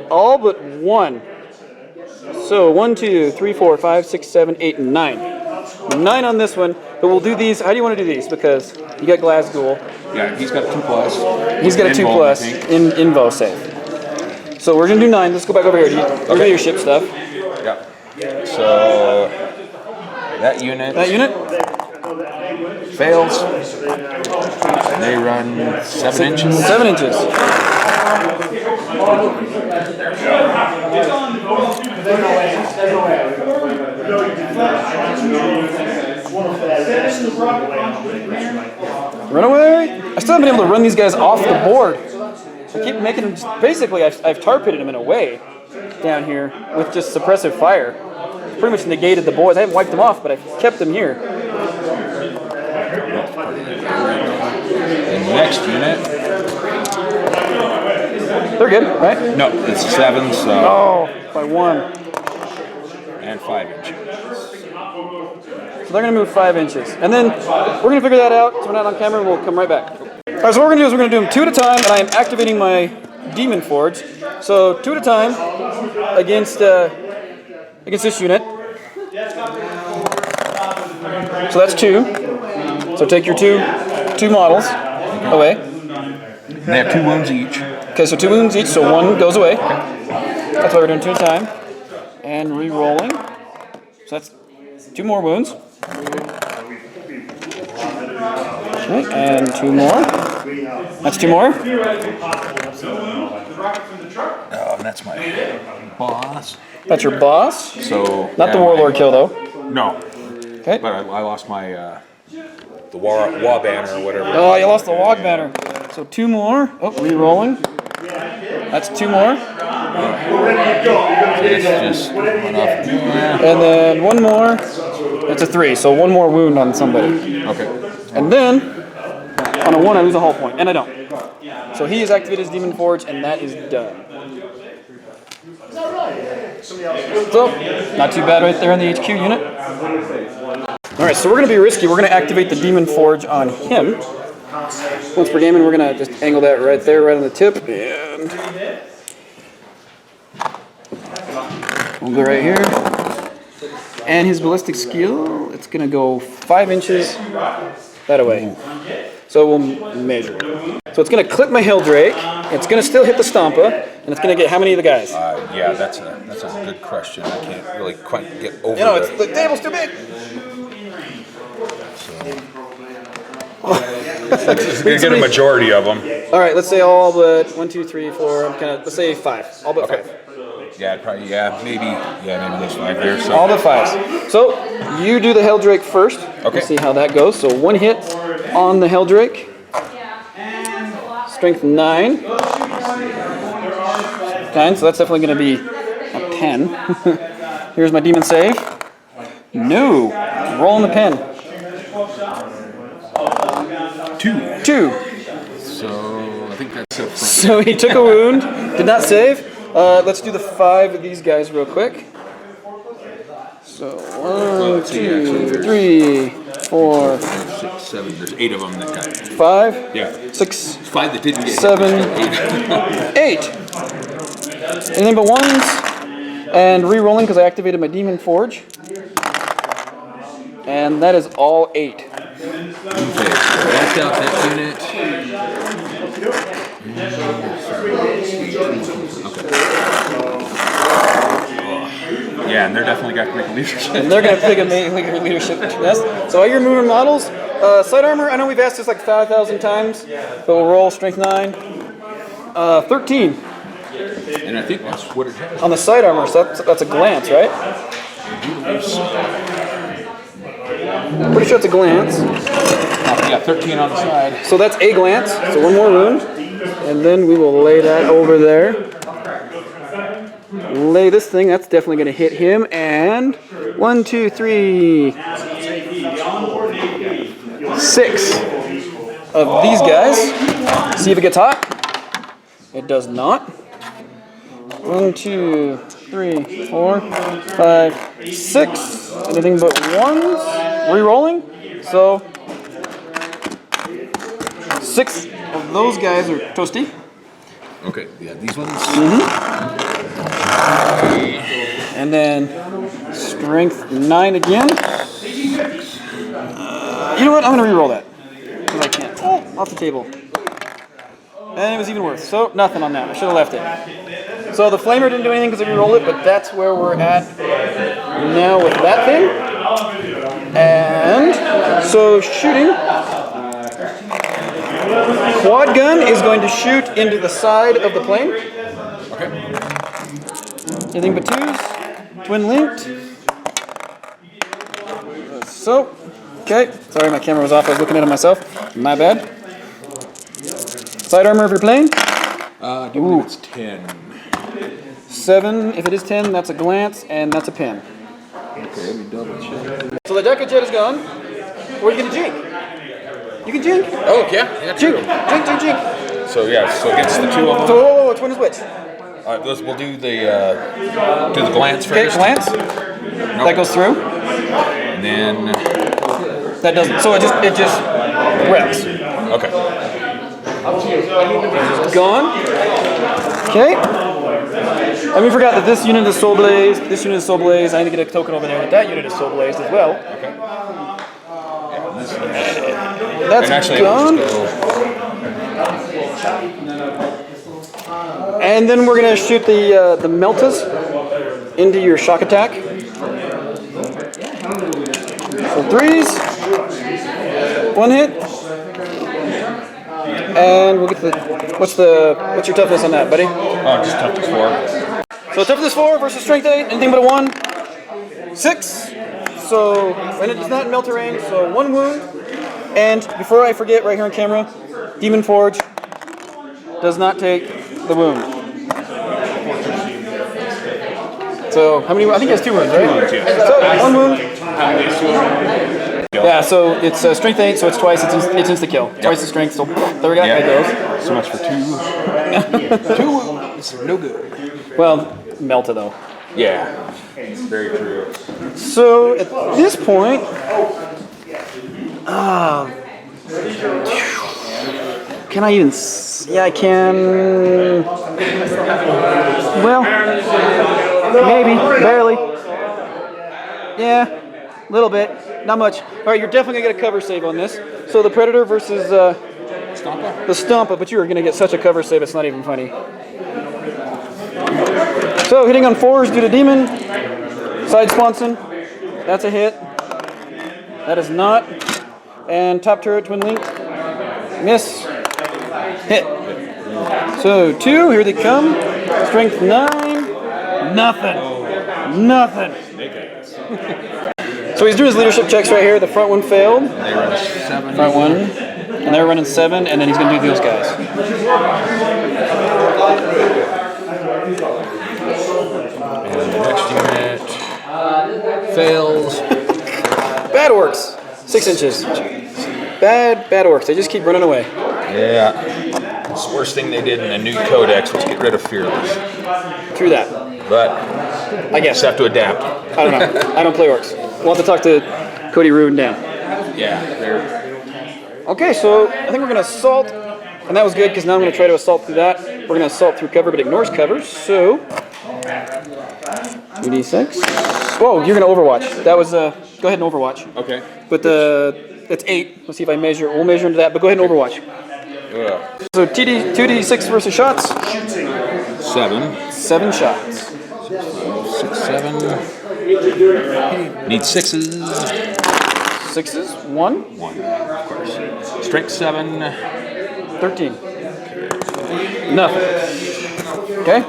All but 1. So 1, 2, 3, 4, 5, 6, 7, 8, and 9. 9 on this one, but we'll do these. How do you want to do these? Because you got Glasgow. Yeah, he's got a 2+. He's got a 2+ in Invo save. So we're gonna do 9. Let's go back over here. Your leadership stuff. Yeah. So that unit. Fails. They run 7 inches. 7 inches. Run away! I still haven't been able to run these guys off the board. I keep making them. Basically, I've tar pitted them in a way down here with just suppressive fire. Pretty much negated the boys. I haven't wiped them off, but I've kept them here. The next unit. They're good, right? No, it's a 7, so. Oh, by 1. And 5 inches. So they're going to move 5 inches. And then we're going to figure that out. So we're not on camera, we'll come right back. All right, so what we're going to do is we're going to do them 2 at a time, and I am activating my Demon Forge. So 2 at a time against this unit. So that's 2. So take your two models away. They have 2 wounds each. Okay, so 2 wounds each, so 1 goes away. That's why we're doing 2 at a time. And re-rolling. So that's 2 more wounds. Okay, and 2 more. That's 2 more. Oh, and that's my boss. That's your boss. So Not the Warlord kill, though. No. Okay. But I lost my the Wa banner or whatever. Oh, you lost the Wog banner. So 2 more. Oh, re-rolling. That's 2 more. It's just went off. And then 1 more. That's a 3. So 1 more wound on somebody. Okay. And then on a 1, I lose a hull point, and I don't. So he has activated his Demon Forge, and that is done. So, not too bad right there in the HQ unit. Alright, so we're going to be risky. We're going to activate the Demon Forge on him. Once per game, and we're going to just angle that right there, right on the tip. And we'll go right here. And his ballistic skill, it's going to go 5 inches that way. So we'll measure it. So it's going to clip my Helldrake. It's going to still hit the Stompa, and it's going to get how many of the guys? Yeah, that's a good question. I can't really quite get over. You know, the table's too big. It's gonna get a majority of them. All right, let's say all but 1, 2, 3, 4. Let's say 5. All but 5. Yeah, probably. Yeah, maybe there's 5 there. So. All but 5s. So you do the Helldrake first. Okay. We'll see how that goes. So 1 hit on the Helldrake. Strength 9. 10. So that's definitely going to be a 10. Here's my demon save. No. Rolling the pen. 2. 2. think that's up front. So he took a wound, did not save. Let's do the 5 of these guys real quick. So 1, 2, 3, 4, 6, 7. There's 8 of them that got it. 5, Yeah. 6, 5 that didn't get 7, hit. 8. Anything but 1s. And re-rolling because I activated my Demon Forge. And that is all 8. Okay, so that's out that unit. Yeah, and they're definitely got to make a leadership. And they're going to pick a leadership test. So all your moving models, side armor, I know we've asked this like 5,000 times, but we'll roll strength 9. 13 And I think that's what it has. on the side armor, so that's a glance, right? Pretty sure it's a glance. Yeah, 13 on the side. So that's a glance, so 1 more wound. And then we will lay that over there. Lay this thing, that's definitely going to hit him. And 1, 2, 3, 6 of these guys. See if it gets hot. It does not. 1, 2, 3, 4, 5, 6. Anything but 1s. Re-rolling. So 6 of those guys are toasty. Okay, yeah, these ones. And then strength 9 again. You know what? I'm going to re-roll that. Because I can't. Oh, off the table. And it was even worse. So nothing on that. I should have left it. So the flamer didn't do anything because I re-rolled it, but that's where we're at now with that thing. And so shooting. Quad gun is going to shoot into the side of the plane. Okay. Anything but 2s. Twin linked. So, okay. Sorry, my camera was off. I was looking at it myself. My bad. Side armor if you're playing. I do believe it's 10. 7. If it is 10, that's a glance, and that's a pin. Okay, let me double check. So the deck of jet is gone. Or you get a jink. You can jink. Oh, yeah, Jink. Jink. So yeah, so against the 2 of them, So which one is which? we'll do the glance Okay, first. glance. That goes through. And then That doesn't. So it just reps. okay. Gone. Okay. And we forgot that this unit is Soul Blaze. This unit is Soul Blaze. I need to get a token over there that unit is Soul Blazed as well. Okay. That's And actually, gone. we'll just And then we're gonna shoot the Meltas into your shock attack. So 3s. 1 hit. And we'll get the what's your toughness on that, buddy? just toughness 4. So toughness 4 versus strength 8, anything but a 1. 6. So and it's not melt range, so 1 wound. And before I forget, right here on camera, Demon Forge does not take the wound. So how many? I think he has 2 wounds, right? So 1 wound. Yeah, so it's strength 8, so it's twice. It's insta kill. Twice the strength. So there we go. There it goes. So much for 2. 2 wounds. No good. Well, Melta though. Yeah. Very true. So at this point, can I even? Yeah, I can. Well, maybe, barely. Yeah, a little bit, not much. All right, you're definitely gonna get a cover save on this. So the Predator versus the Stompa, but you are gonna get such a cover save, it's not even funny. So hitting on 4s due to Demon. Side sponson, that's a hit. That is not. And top turret twin linked. Miss. Hit. So 2, here they come. Strength 9. Nothing. So he's doing his leadership checks right here. The front one failed. They run 7. Front one. And they're running 7, and then he's going to do those guys. And the next unit fails. Bad orcs. 6 inches. Bad orcs. They just keep running away. Yeah. It's the worst thing they did in the new codex was get rid of Fearless. True that. But I guess. just have to adapt. I don't know. I don't play orcs. We'll have to talk to Cody, Rue, and Dan. Yeah, they're Okay, so I think we're going to assault. And that was good because now I'm going to try to assault through that. We're going to assault through cover, but ignores cover. So 2d6. Whoa, you're going to overwatch. That was go ahead and overwatch. okay. But it's 8. Let's see if I measure. We'll measure into that. But go ahead and overwatch. So 2d6 versus shots. 7. 7 shots. 6, 7. Need 6s. 6s. 1. 1, of course. Strength 7. 13. Nothing. Okay. 2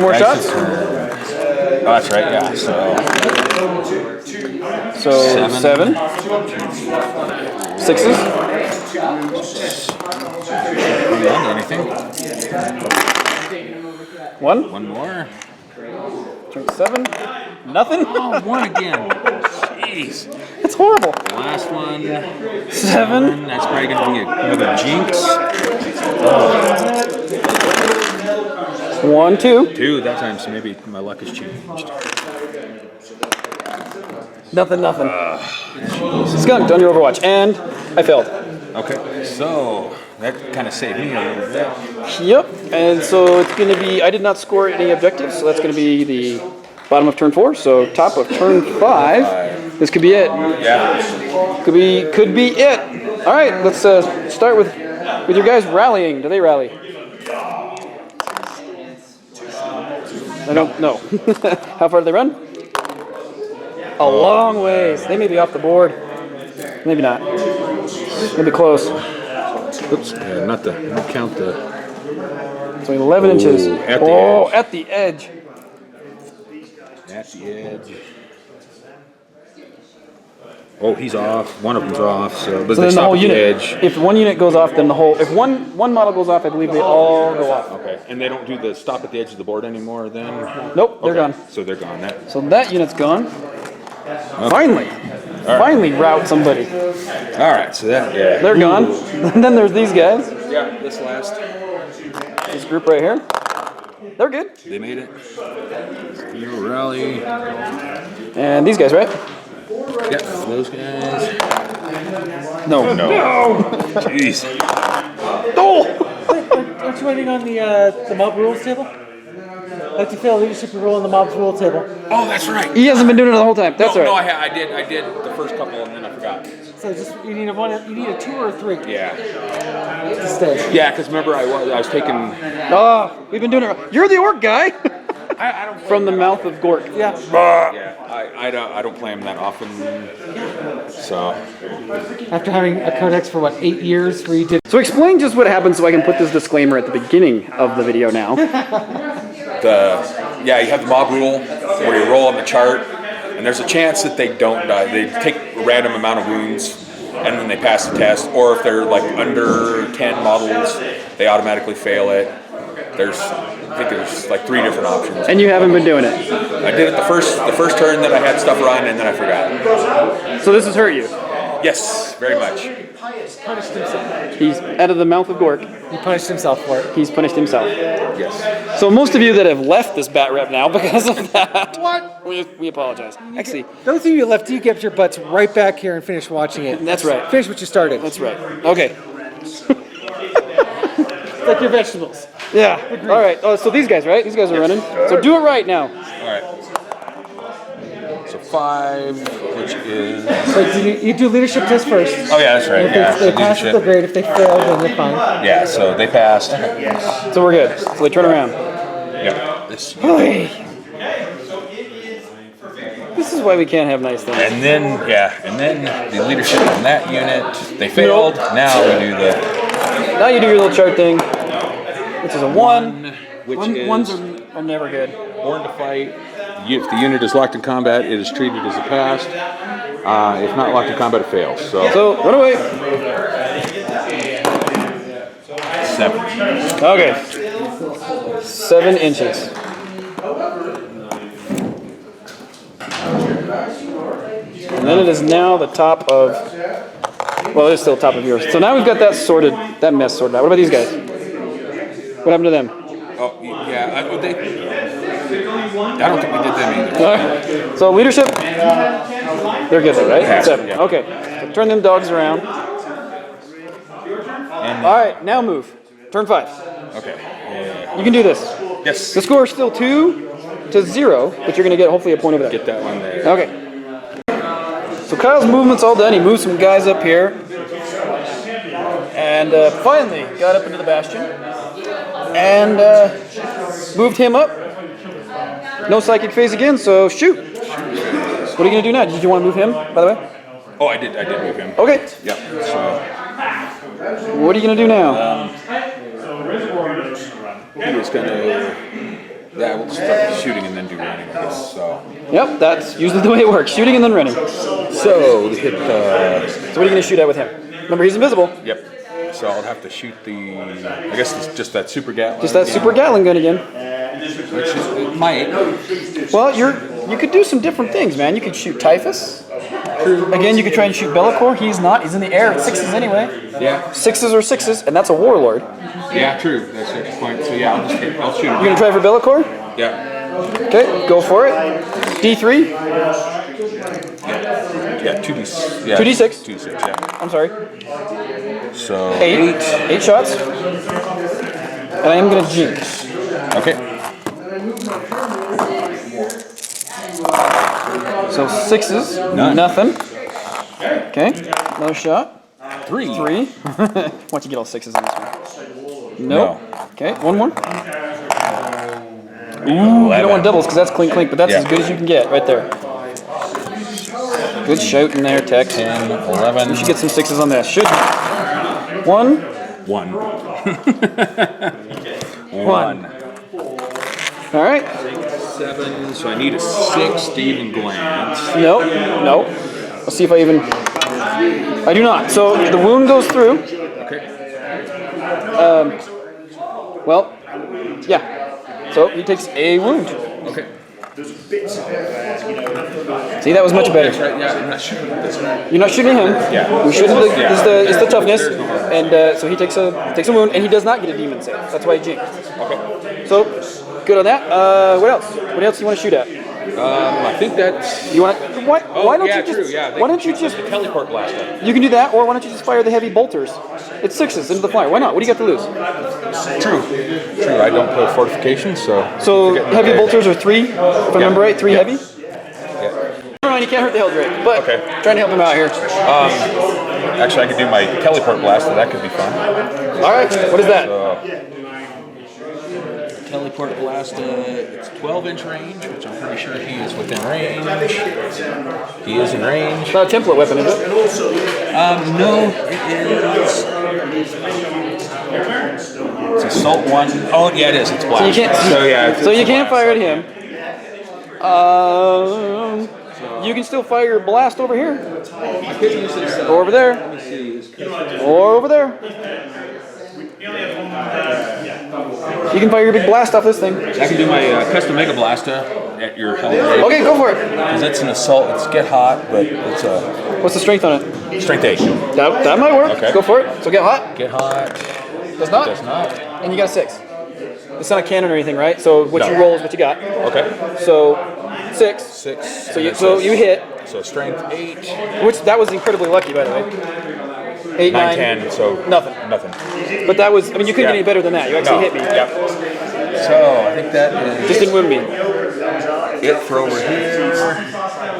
more shots. Oh, that's right. Yeah. So 7. 6s. anything? 1. 1 more. Drink 7. Nothing. Oh, 1 again. Jeez. It's horrible. Last one. 7. That's probably going to be another jinx. 1, 2. 2 that time, so maybe my luck has changed. Nothing. Skunked on your Overwatch, and I failed. Okay, so that kind of saved me a little bit. Yep, and so it's going to be, I did not score any objectives, so that's going to be the bottom of turn 4. So top of turn 5, this could be it. Yeah. Could be it. All right, let's start with your guys rallying. Do they rally? I don't know. How far do they run? A long ways. They may be off the board. Maybe not. Maybe close. Oops, not count the. So 11 inches. At the edge. At the edge. At the edge. Oh, he's off. One of them's off. So, but So they then the stop whole at the unit. edge. If one unit goes off, then the whole. If one model goes off, I believe they all go off. Okay, and they don't do the stop at the edge of the board anymore then? Nope, they're Okay, gone. So they're gone. So that unit's gone. Finally. Finally route somebody. All right, so that, yeah. They're gone. And then there's these guys. Yeah, this last. This group right here. They're good. They made it. Hero rally. And these guys, right? Yep, those guys. No. Jeez. Oh! Aren't you waiting on the mob rules table? Like to fail leadership role on the mob's rule table. Oh, that's right. He hasn't been doing it the whole time. That's No, all right. I did the first couple and then I forgot. So just you need a 2 or a 3 Yeah. to stay. Yeah, because remember I was taking. Oh, we've been doing it. You're the orc guy. I don't From the mouth of Gork. Yeah. Yeah, I don't play them that often. So. After having a codex for 8 years where you did. So explain just what happened so I can put this disclaimer at the beginning of the video now. You have the mob rule where you roll on the chart, and there's a chance that they don't die. They take a random amount of wounds, and then they pass the test. Or if they're like under 10 models, they automatically fail it. I think there's like 3 different options. And you haven't been doing it. I did it the first turn that I had stuff run, and then I forgot. So this has hurt you. Yes, very much. Punished himself. He's out of the mouth of Gork. He punished himself for it. He's punished himself. Yes. So most of you that have left this bat rep now because of that. What? We apologize. Actually, Those of you left, you get your butts right back here and finish watching it. that's right. Finish what you started. That's right. Okay. It's like your vegetables. Yeah. All right. Oh, so these guys, right? These guys are running. So do it right now. All right. So 5, which is. Wait, you do leadership test first. Oh yeah, that's right. If Yeah. they pass it, they're great. If they fail, then they're fine. Yeah. So they passed. So we're good. So they turn around. Yep. This is why we can't have nice things. And then the leadership in that unit, they failed. Now we do the. Now you do your little chart thing, which is a 1. Which Ones is are never good. born to fight. If the unit is locked in combat, it is treated as a pass. If not locked in combat, it fails. So run away. 7. Okay. 7 inches. And then it is now the top of Well, it's still top of yours. So now we've got that sorted, that mess sorted out. What about these guys? What happened to them? Oh, yeah. I don't think we did them either. All right. So leadership, they're good though, right? Pass, 7. yeah. Okay. So turn them dogs around. And, All right, now move. Turn 5. okay. You can do this. Yes. The score is still 2-0, but you're going to get hopefully a point over there. Get that one there. Okay. So Kyle's movement's all done. He moved some guys up here. And finally got up into the bastion. And moved him up. No psychic phase again, so shoot. What are you going to do now? Did you want to move him, by the way? Oh, I did move him. Okay. Yep. So, What are you going to do now? he was going to... Yeah, we'll start shooting and then do running, I guess. So, Yep, that's usually the way it works. Shooting and then running. So so to hit... what are you going to shoot at with him? Remember, he's invisible. Yep. So I'll have to shoot the... I guess it's just that super Gatling. Just that super Gatling gun again. Which is, it might. Well, you could do some different things, man. You could shoot Typhus. Again, you could try and shoot Bellicor. He's not. He's in the air at 6s anyway. Yeah. 6s or 6s, and that's a warlord. Yeah, true. That's a good point. So yeah, I'll shoot him. You gonna try for Bellicor? Yeah. Okay, go for it. D3. Yeah, 2D. Yeah, 2d6. 2D6, yeah. I'm sorry. So 8 shots. And I am gonna jinx. Okay. So 6s. None. Nothing. Okay. Another shot. 3. 3. Once you get all 6s on this one. Nope. Okay. One more. Ooh, you don't want doubles because that's clink clink, but that's as good as you can get right there. Good shout in there, Tex. 10, 11. You should get some 6s on that. Should. 1. 1. 1. All right. 7. So I need a 6 to even glance. No. Let's see if I even. I do not. So the wound goes through. Okay. Well, yeah. So he takes a wound. Okay. See, that was much better. That's right. Yeah, I'm not shooting this one. You're not shooting him. Yeah. You're shooting is the toughness, and so he takes a wound, and he does not get a demon save. That's why he jinxed. Okay. So good on that. What else? What else do you want to shoot at? I think that's. You want to? Why don't yeah, you just? true. Yeah. Why don't you just? Teleport blaster. You can do that, or why don't you just fire the heavy bolters? It's 6s into the flyer. Why not? What do you got to lose? True. I don't play fortifications, so. So heavy bolters are 3, if I remember right. 3 heavy. Yeah. Never mind, you can't hurt the Helldrake, but trying to help him out here. Actually, I could do my teleport blaster. That could be fun. All right. What is that? Teleport blast, it's 12-inch range, which I'm pretty sure he is within range. He is in range. It's not a template weapon, is it? No, it is. It's assault 1. Oh, yeah, it is. It's blast. So you can't. So yeah. So you can't fire at him. You can still fire your blast over here, or over there, or over there. You can fire your big blast off this thing. I can do my custom mega blaster at your health. Okay, go for it. Because it's an assault. It's get hot, but it's a What's the strength on it? strength 8. That might work. Okay. Go for it. So get hot. Get hot. Does not. Does not. And you got a 6. It's not a cannon or anything, right? So what you roll is what you got. Okay. So 6. 6. So you hit. So strength 8. Which that was incredibly lucky, by the way. 8, 9, 9. 10. So Nothing. Nothing. But that was. I mean, you couldn't get any better than that. You actually hit me. Yeah. So I think that is Just didn't wound me. it for over here.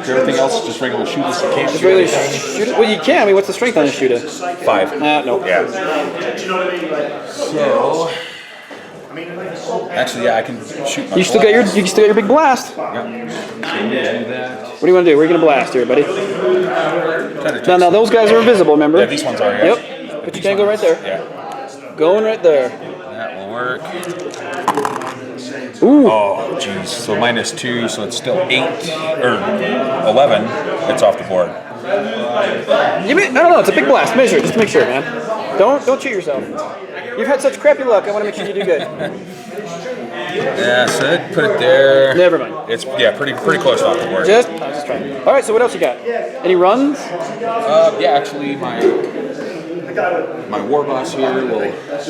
Everything else is just regular shooters. You can't Just shoot really anything. shoot it. Well, you can. I mean, what's the strength on a shooter? 5. No. Yeah. So actually, yeah, I can shoot. My You still got your big blast. Yeah. So I'm gonna do that. What do you want to do? Where are you gonna blast here, buddy? Now those guys are invisible, remember? Yeah, these ones are. Yeah. Yep. But you can't go right there. Yeah. Going right there. That will work. Ooh. Oh, geez. So -2, so it's still 8 or 11. It's off the board. I don't know. It's a big blast. Measure it. Just to make sure, man. Don't cheat yourself. You've had such crappy luck. I want to make sure you do good. Yeah, so I'd put it there. Never mind. It's pretty close off the board. I was just trying. All right. So what else you got? Any runs? Yeah, actually, my my war boss here will. That's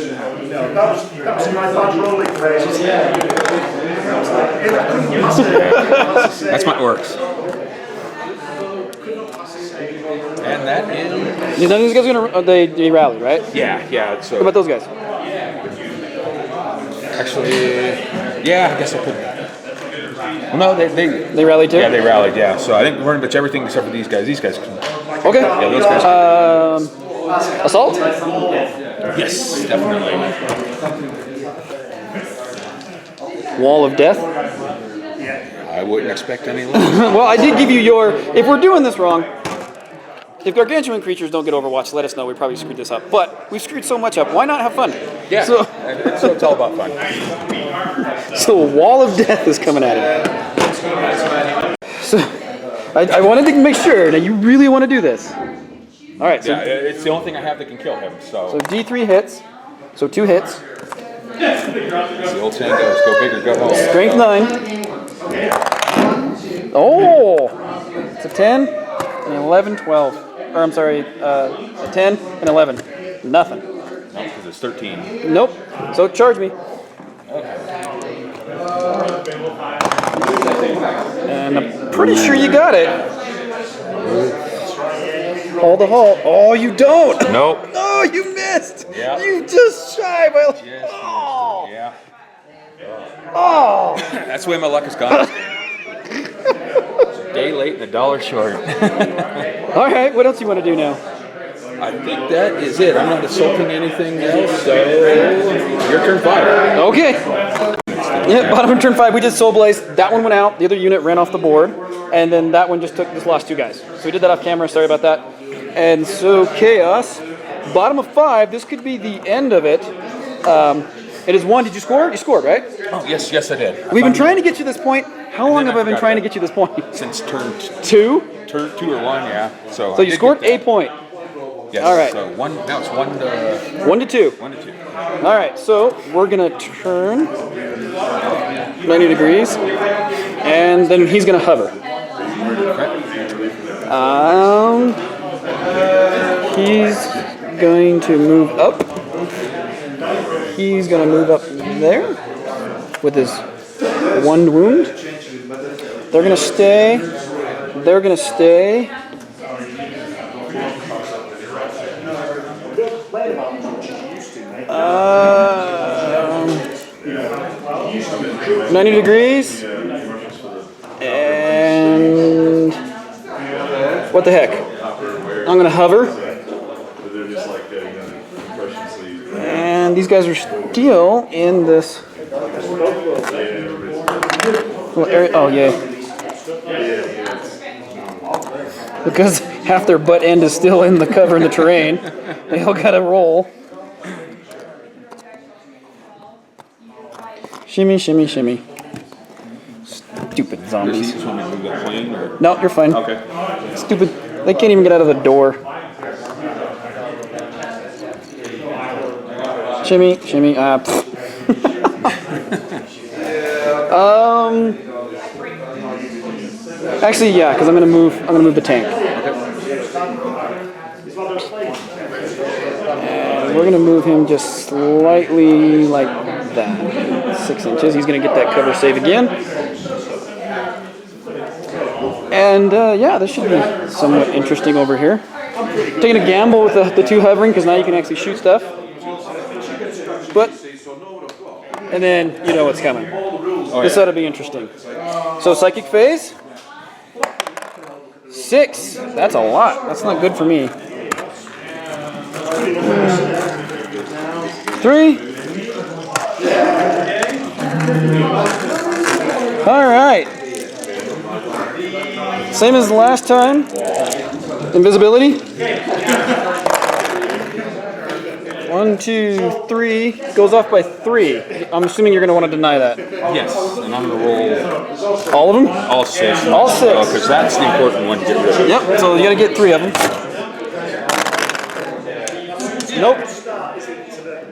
my orcs. And that is. None of these guys are gonna. They rallied, right? Yeah. So. What about those guys? Actually, yeah, I guess I could. Well, no, They rallied too. Yeah, they rallied. Yeah, so I think we're pretty much everything except for these guys. These guys can. Okay. Yeah, those guys. Assault. Yes, definitely. Wall of death. I wouldn't expect any less. Well, I did give you your. If we're doing this wrong, if gargantuan creatures don't get Overwatch, let us know. We probably screwed this up. But we've screwed so much up. Why not have fun? Yeah. So it's all about fun. So Wall of Death is coming at him. So I wanted to make sure. Now you really want to do this. All right. So, Yeah, it's the only thing I have that can kill him. so D3 hits. So 2 hits. It's the old saying goes, go big or go home. Strength 9. Oh! It's a 10, an 11, 12. Or I'm sorry, a 10 and 11. Nothing. No, because it's 13. Nope. So charge me. And I'm pretty sure you got it. Hold the halt. Oh, you don't. Nope. Oh, you missed. Yeah. You just shy by. Yes. Oh. Yeah. Oh. That's the way my luck has gone. Day late and a dollar short. All right. What else you want to do now? I think that is it. I'm not assaulting anything else, so your turn 5. Okay. Yeah, bottom of turn 5, we did Soul Blaze. That one went out. The other unit ran off the board. And then that one just lost 2 guys. So we did that off camera. Sorry about that. And so Chaos, bottom of 5, this could be the end of it. It is 1. Did you score? You scored, right? Oh, yes, I did. We've been trying to get you this point. How long have I been trying to get you this point? Since turn 2? Turn 2 or 1, yeah. So you scored a point. Yes. All right. So now it's 1 to 1 to 2. 1 to 2. All right, so we're gonna turn 90 degrees, and then he's gonna hover. He's going to move up. He's gonna move up there with his 1 wound. They're gonna stay. They're gonna stay. 90 degrees. And what the heck? I'm gonna hover. And these guys are still in this little area. Oh, yay. Because half their butt end is still in the cover in the terrain, they all gotta roll. Shimmy, shimmy, shimmy. Stupid zombies. You just want me to move that plane, or? No, you're fine. Okay. Stupid. They can't even get out of the door. Shimmy, shimmy. Actually, yeah, because I'm gonna move the tank. And we're gonna move him just slightly like that. 6 inches. He's gonna get that cover save again. And yeah, this should be somewhat interesting over here. Taking a gamble with the 2 hovering because now you can actually shoot stuff. But and then you know what's coming. This ought to be interesting. So psychic phase. 6. That's a lot. That's not good for me. 3. All right. Same as the last time. Invisibility. 1, 2, 3. Goes off by 3. I'm assuming you're going to want to deny that. Yes, and I'm going to roll all of them? All 6. All 6. Because that's the important one to get rid of. Yep, so you got to get 3 of them. Nope.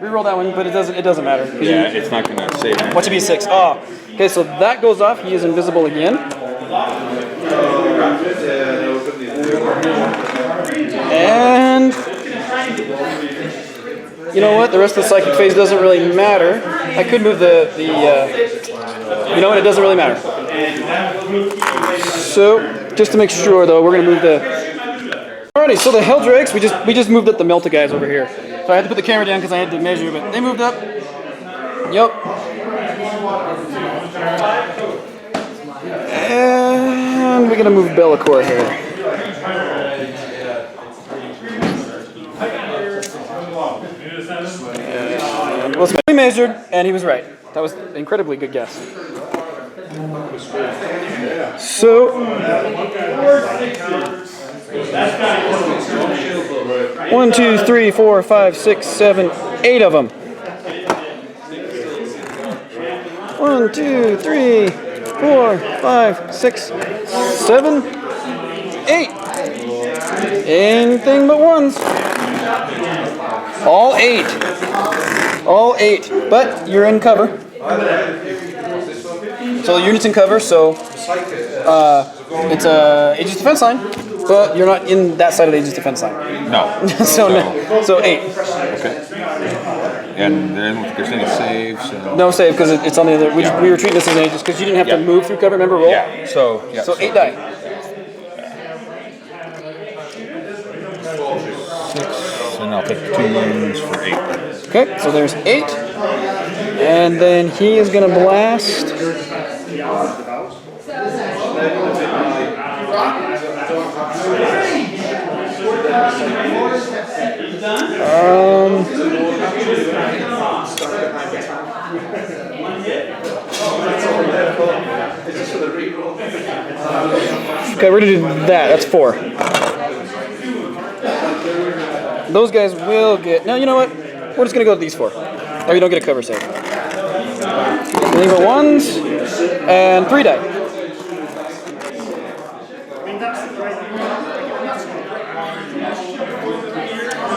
Reroll that one, but it doesn't matter. Yeah, it's not going to save anything. What should be a 6? Oh. Okay, so that goes off. He is invisible again. And you know what? The rest of the psychic phase doesn't really matter. I could move the you know what? It doesn't really matter. So, just to make sure though, we're gonna move the. Alrighty, so the Helldrakes, we just moved up the Melta guys over here. So I had to put the camera down because I had to measure, but they moved up. Yep. And we're gonna move Bellicor here. Well, we measured, and he was right. That was an incredibly good guess. So, 1, 2, 3, 4, 5, 6, 7, 8 of them. 1, 2, 3, 4, 5, 6, 7, 8. Anything but ones. All 8. All 8. But you're in cover. So the unit's in cover, so it's a Aegis defense line, but you're not in that side of the Aegis defense line. No. So 8. Okay. And then if there's any saves. No save because it's on the other. We were treating this as an Aegis because you didn't have to move through cover. Remember roll? Yeah. So 8 die. 6, and I'll take 2 wounds for 8. Okay, so there's 8, and then he is gonna blast. Okay, we're gonna do that. That's 4. Those guys will get. No, you know what? We're just gonna go to these 4. Oh, you don't get a cover save. Leave it 1s and 3 die.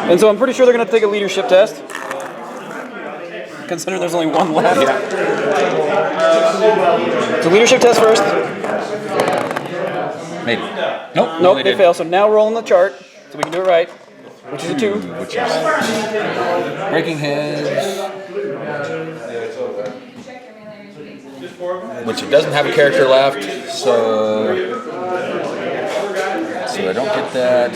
And so I'm pretty sure they're gonna take a leadership test. Considering there's only 1 left. Yeah. So leadership test first. Maybe. Nope. Nope, they fail. So now roll on the chart, so we can do it right. Which is a 2. Which is breaking heads. Which it doesn't have a character left, so I don't get that.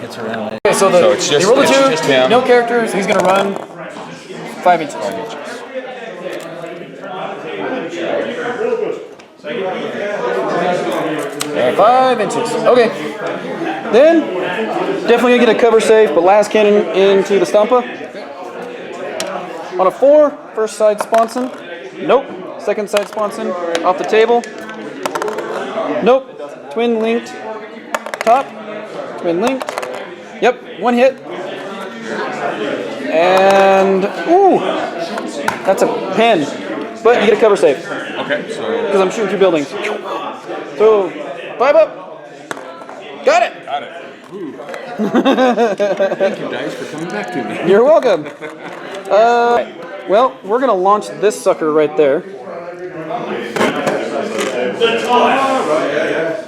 Hits around. Okay, so it's just, they roll the 2, just him. no characters, he's gonna run 5 inches. 5 inches. Okay, 5 inches. Okay. Then, definitely gonna get a cover save, but last cannon into the Stompa. On a 4, first side sponson. Nope. Second side sponson. Off the table. Nope. Twin linked. Top. Twin linked. Yep, 1 hit. And, ooh, that's a pen. But you get a cover save. Okay, so. Because I'm shooting through buildings. So, 5 up. Got it. Got it. Thank you, Dice, for coming back to me. You're welcome. Well, we're going to launch this sucker right there.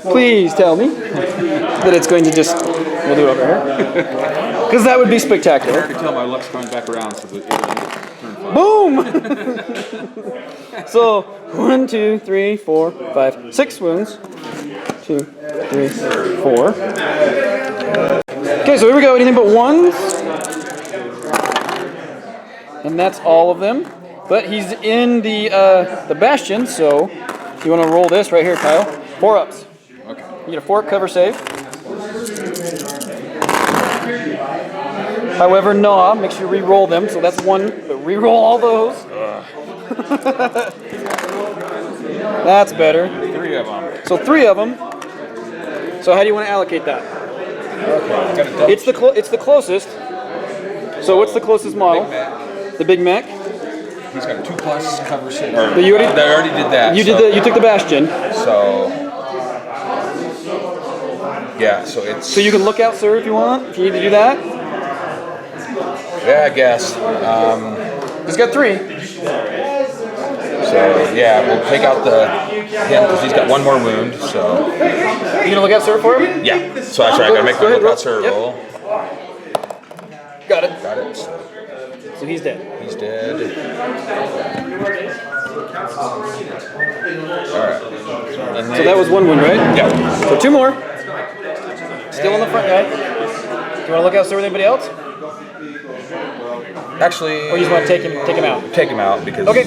Please tell me that it's going to just... We'll do it over here. Because that would be spectacular. I can tell my luck's coming back around, so that Boom! So, 1, 2, 3, 4, 5, 6 wounds. 2, 3, 4. Okay, so here we go. Anything but 1s. And that's all of them. But he's in the Bastion, so you want to roll this right here, Kyle. 4 ups. okay. You get a 4 cover save. However, Gnaw makes you re-roll them, so that's 1, but re-roll all those. That's better. 3 of them. So 3 of them. So how do you want to allocate that? Okay. It's the closest. So what's the closest model? The Big Mac. He's got a 2+ cover save. But you already, They already did that. You took the Bastion. So. Yeah, so it's. So you can look out, sir, if you want. If you need to do that. Yeah, I guess. He's got 3. So yeah, we'll take out him because he's got 1 more wound. So. You gonna look out, sir, for him? Yeah. So actually, I gotta make my Go ahead, lookout sir yep. roll. Got it. Got it. So he's dead. He's dead. Alright. So that was one wound, right? Yeah. So 2 more. Still on the front guy. Do you want to look out with anybody else? Actually, Or you just want to take him out? take him out because Okay.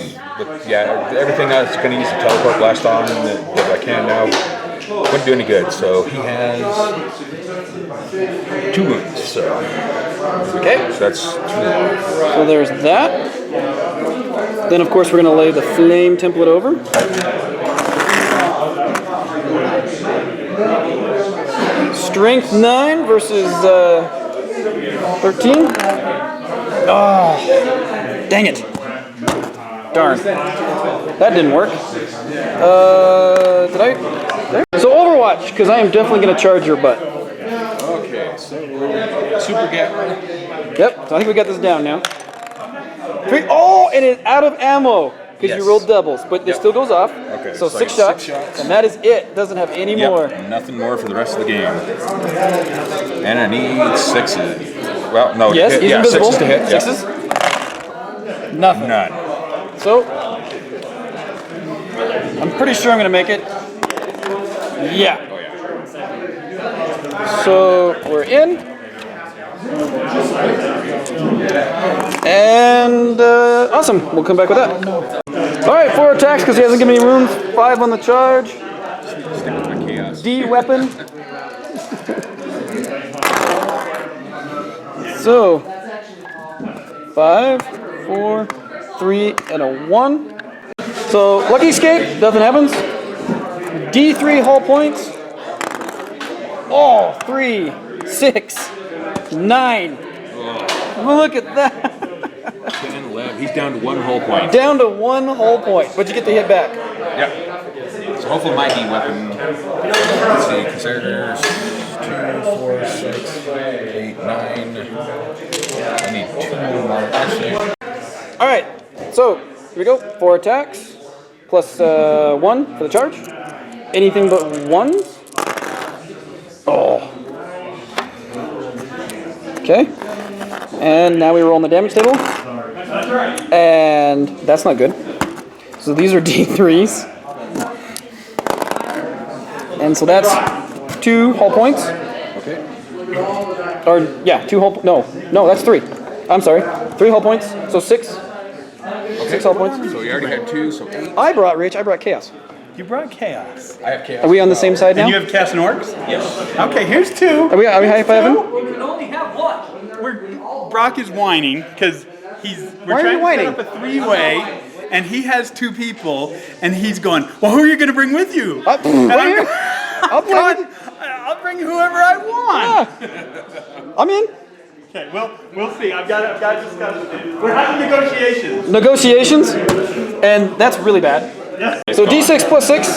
everything that's going to use the teleport blast on that I can now wouldn't do any good. So he has 2 wounds. So Okay. that's 2 more. So there's that. Then, of course, we're going to lay the flame template over. Strength 9 versus 13. Oh, dang it. Darn. That didn't work. Did I? There? So Overwatch, because I am definitely going to charge your butt. Okay, so super get. Yep, so I think we got this down now. 3, oh, and it's out of ammo because you rolled doubles, but it still goes off. Okay, so it's 6 like shots, 6 shots. and that is it. Doesn't have any more. Nothing more for the rest of the game. And I need 6s. Well, no. Yes, hit. he's invisible. 6s to hit. 6s. Nothing. None. So I'm pretty sure I'm gonna make it. Yeah. Oh yeah. So we're in. And awesome. We'll come back with that. All right, 4 attacks because he hasn't given me wounds. 5 on the charge. Stick with my chaos. D weapon. So 5, 4, 3, and a 1. So lucky escape. Nothing happens. D3 hull points. Oh, 3, 6, 9. Look at that. 10, 11. He's down to 1 hull point. Down to 1 hull point, but you get the hit back. Yep. So hopefully my D weapon. Let's see. Consider 2, 4, 6, 8, 9. I need 2 more. Actually. All right, so here we go. 4 attacks plus 1 for the charge. Anything but 1s. Oh. Okay. And now we roll on the damage table. And that's not good. So these are D3s. And so that's 2 hull points. Okay. Or, yeah, 2 hull... No, that's 3. I'm sorry. 3 hull points. So 6. 6 hull points. So you already had 2, so 8. I brought Chaos. You brought chaos. I have chaos. Are we on the same side now? And you have chaos and orcs? Yes. Okay, here's 2. Are we high-fiving? You can only have 1. Brock is whining because we're Why are you trying whining? to set up a 3-way, and he has 2 people, and he's going, well, who are you going to bring with you? Right here. I'll play with I'll bring whoever I want. I'm in. Okay, well, we'll see. I've got discussion. We're having negotiations. Negotiations, and that's really bad. Yes. So D6 plus 6.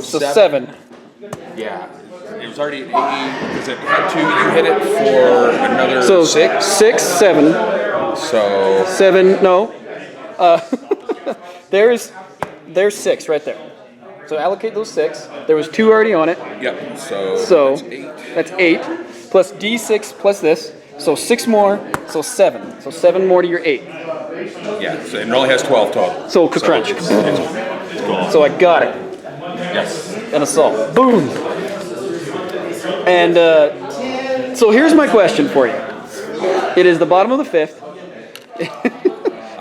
So 7. Yeah. It was already an 8 because it had 2. You hit it for another So 6. 6, 7. So 7, no. There's 6 right there. So allocate those 6. There was 2 already on it. yep. So That's 8. Plus D6 plus this. So 6 more. So 7. So 7 more to your 8. yeah. So it only has 12 total. So crunch. It's cool. So I got it. Yes. An assault. Boom. And so here's my question for you. It is the bottom of the 5th.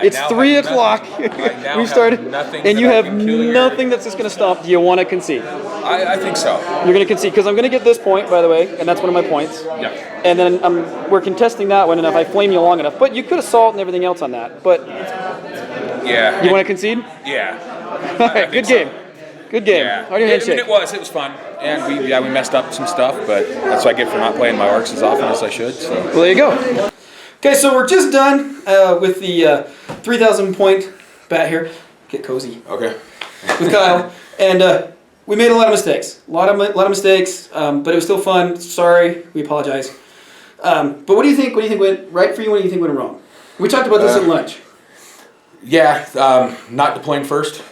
It's now 3 have o'clock. now We've have started, nothing and that you I have can kill your- nothing that's just going to stop. Do you want to concede? I think so. You're going to concede because I'm going to get this point, by the way, and that's one of my points. Yeah. And then we're contesting that one, and if I flame you long enough, but you could assault and everything else on that. But Yeah. you want to concede? Yeah. All right, good game. Good game. Yeah. How do you I mean, handshake? it was fun, and we messed up some stuff, but that's what I get for not playing my orcs as often as I should. So. Well, there you go. Okay, so we're just done with the 3,000 point bat here. Get cozy. Okay. With Kyle, and we made a lot of mistakes. A lot of mistakes, but it was still fun. Sorry, we apologize. But what do you think? What do you think went right for you? What do you think went wrong? We talked about this at lunch. Yeah, not deploying first.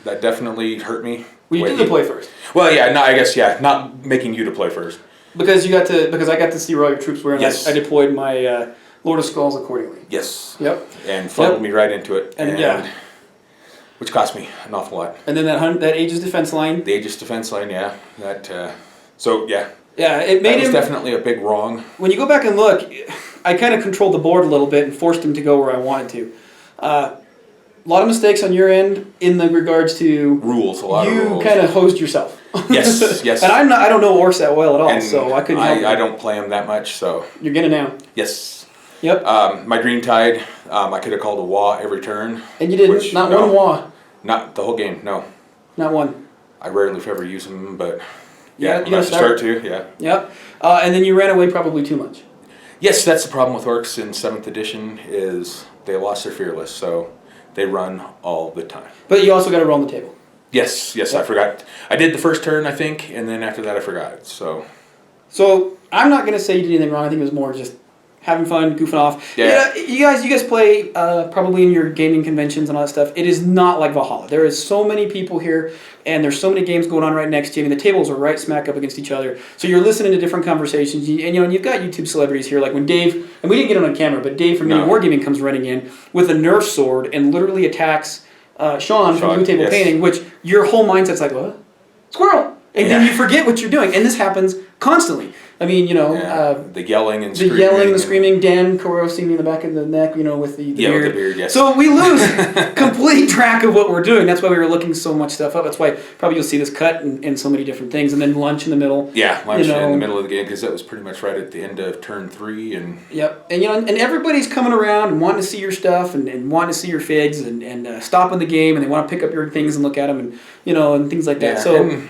That definitely hurt me. Well, you did deploy first. Well, yeah, no, I guess, yeah, not making you deploy first. Because I got to see where all your troops were, and Yes. I deployed my Lord of Skulls accordingly. Yes. Yep. And funneled me right into it. And yeah. Which cost me an awful lot. And then that Aegis defense line. The Aegis defense line, yeah. Yeah, it made that was him definitely a big wrong. When you go back and look, I kind of controlled the board a little bit and forced him to go where I wanted to. A lot of mistakes on your end in the regards to Rules, a lot of rules. You kind of hosed yourself. Yes, yes. And I don't know Orks that well at all, And so I couldn't help I it. don't play them that much, so. You're gonna now. Yes. Yep. My Dream Tide, I could have called a Wah every turn. And you didn't. Not one Wah. Not the whole game, no. Not one. I rarely if ever use them, but Yeah, I'm you gotta about to start to, yeah. Yep. And then you ran away probably too much. Yes, that's the problem with Orcs in 7th edition is they lost their fearless, so they run all the time. But you also got to roll on the table. Yes, I forgot. I did the first turn, I think, and then after that I forgot, so. So I'm not gonna say you did anything wrong. I think it was more just having fun, goofing off. Yeah. You guys play probably in your gaming conventions and all that stuff. It is not like Valhalla. There is so many people here, and there's so many games going on right next to you. I mean, the tables are right smack up against each other. So you're listening to different conversations, and you've got YouTube celebrities here, like when Dave, and we didn't get it on camera, but Dave from Mini Wargaming comes running in with a Nerf sword and literally attacks Sean from Blue Table Painting, which your whole mindset's like, what? Squirrel! And then you forget what you're doing, and this happens constantly. I mean, the yelling and screaming. The yelling, the screaming, Dan corrosing me in the back of the neck, with the beard. With the beard, yes. So we lose complete track of what we're doing. That's why we were looking so much stuff up. That's why probably you'll see this cut in so many different things. And then lunch in the middle. Yeah, lunch in the middle of the game, because that was pretty much right at the end of turn 3. And yep. And and everybody's coming around and wanting to see your stuff and wanting to see your figs and stopping the game, and they want to pick up your things and look at them and things like that. Yeah, so...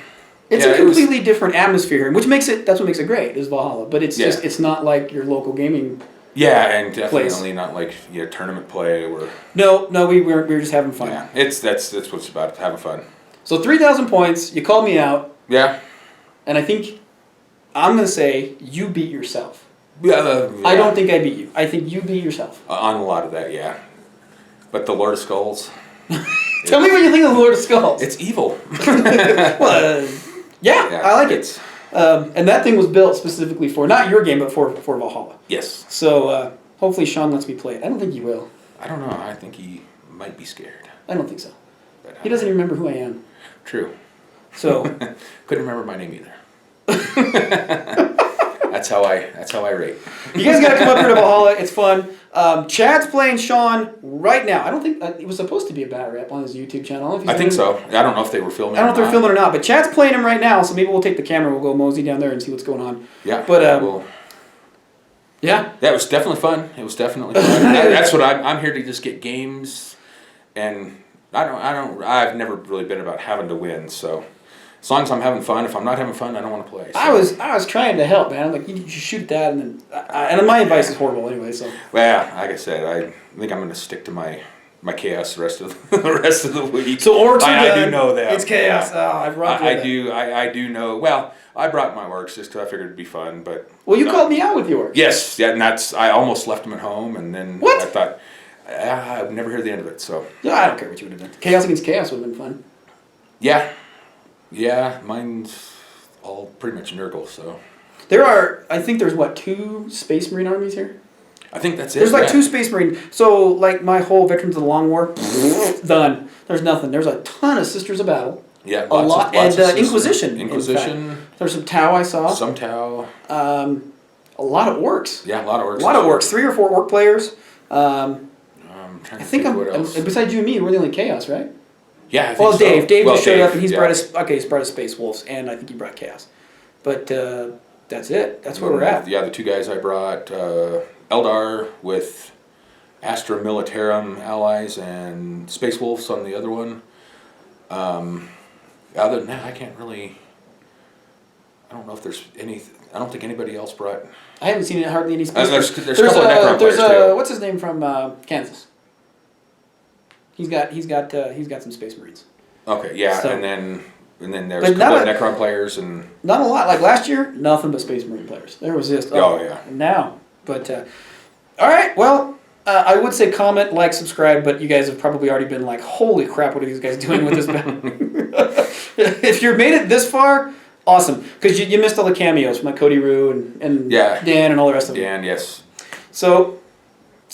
It's a completely different atmosphere here, which that's what makes it great, is Valhalla. But it's just, it's not like your local gaming and definitely place. Not like tournament play or... No, we were just having fun. Yeah, that's what it's about, having fun. So 3,000 points, you called me out. Yeah. And I think, I'm going to say, you beat yourself. Yeah. I don't think I beat you. I think you beat yourself. On a lot of that, yeah. But the Lord of Skulls... Tell me what you think of the Lord of Skulls. It's evil. Well, yeah, I like it. And that thing was built specifically for, not your game, but for Valhalla. Yes. So hopefully Sean lets me play it. I don't think he will. I don't know. I think he might be scared. I don't think so. He doesn't even remember who I am. True. So couldn't remember my name either. That's how I rate. You guys got to come up here to Valhalla. It's fun. Chad's playing Sean right now. I don't think it was supposed to be a bat rep on his YouTube channel. I think so. I don't know if they were filming. I don't know if they're filming or not, but Chad's playing him right now. So maybe we'll take the camera. We'll go mosey down there and see what's going on. Yeah. But yeah, it was definitely fun. It was definitely fun. That's what I'm here to just get games, and I've never really been about having to win. So as long as I'm having fun, if I'm not having fun, I don't want to play. So. I was trying to help, man. I'm like, you shoot that, and then and my advice is horrible anyway. So well, like I said, I think I'm going to stick to my chaos the rest of the week. So Orks, I do know that it's chaos. Oh, I've robbed you. I do know. Well, I brought my Orks just because I figured it'd be fun, but well, you called me out with yours. Yes, yeah, and I almost left them at home, and then what? I thought I'd never hear the end of it. So yeah, I don't care what you would have done. Chaos against chaos would have been fun. Yeah, mine's all pretty much Nurgle, so. I think there's 2 Space Marine armies here? I think that's it. There's 2 Space Marine. So, my whole Veterans of the Long War, done. There's nothing. There's a ton of Sisters of Battle. Yeah, lots of Inquisition. There's some Tau I saw. Some Tau. A lot of Orks. Yeah, a lot of Orks. A lot of Orks. 3 or 4 Ork players. I'm trying to think what else. Besides you and me, we're the only Chaos, right? Yeah, I think so. Dave just showed up, and he's brought his Space Wolves, and I think he brought Chaos. But that's it. That's where we're at. Yeah, the 2 guys I brought, Eldar with Astra Militarum allies and Space Wolves on the other one. Other than that, I can't really... I don't know if there's any... I don't think anybody else brought... I haven't seen hardly any Space Wolves. There's a couple of Necron players, too. What's his name from Kansas? He's got some Space Marines. Okay, yeah, so, and then there's a couple of Necron players and not a lot. Like last year, nothing but Space Marine players. There was just now. But all right, well, I would say comment, like, subscribe, but you guys have probably already been like, holy crap, what are these guys doing with this? If you're made it this far, Awesome. Because you missed all the cameos from like Cody Rue and Yeah. Dan and all the rest of them. Dan, yes. So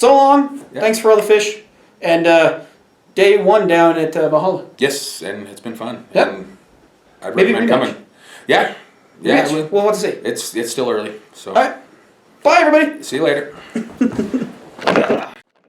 long. Yeah. Thanks for all the fish. And day 1 down at Valhalla. Yes, and it's been fun. Yep. And I'd Maybe recommend rematch. coming. Yeah. Yeah. Rematch. I would. Well, what to say? It's still early. So All right. Bye, everybody. see you later.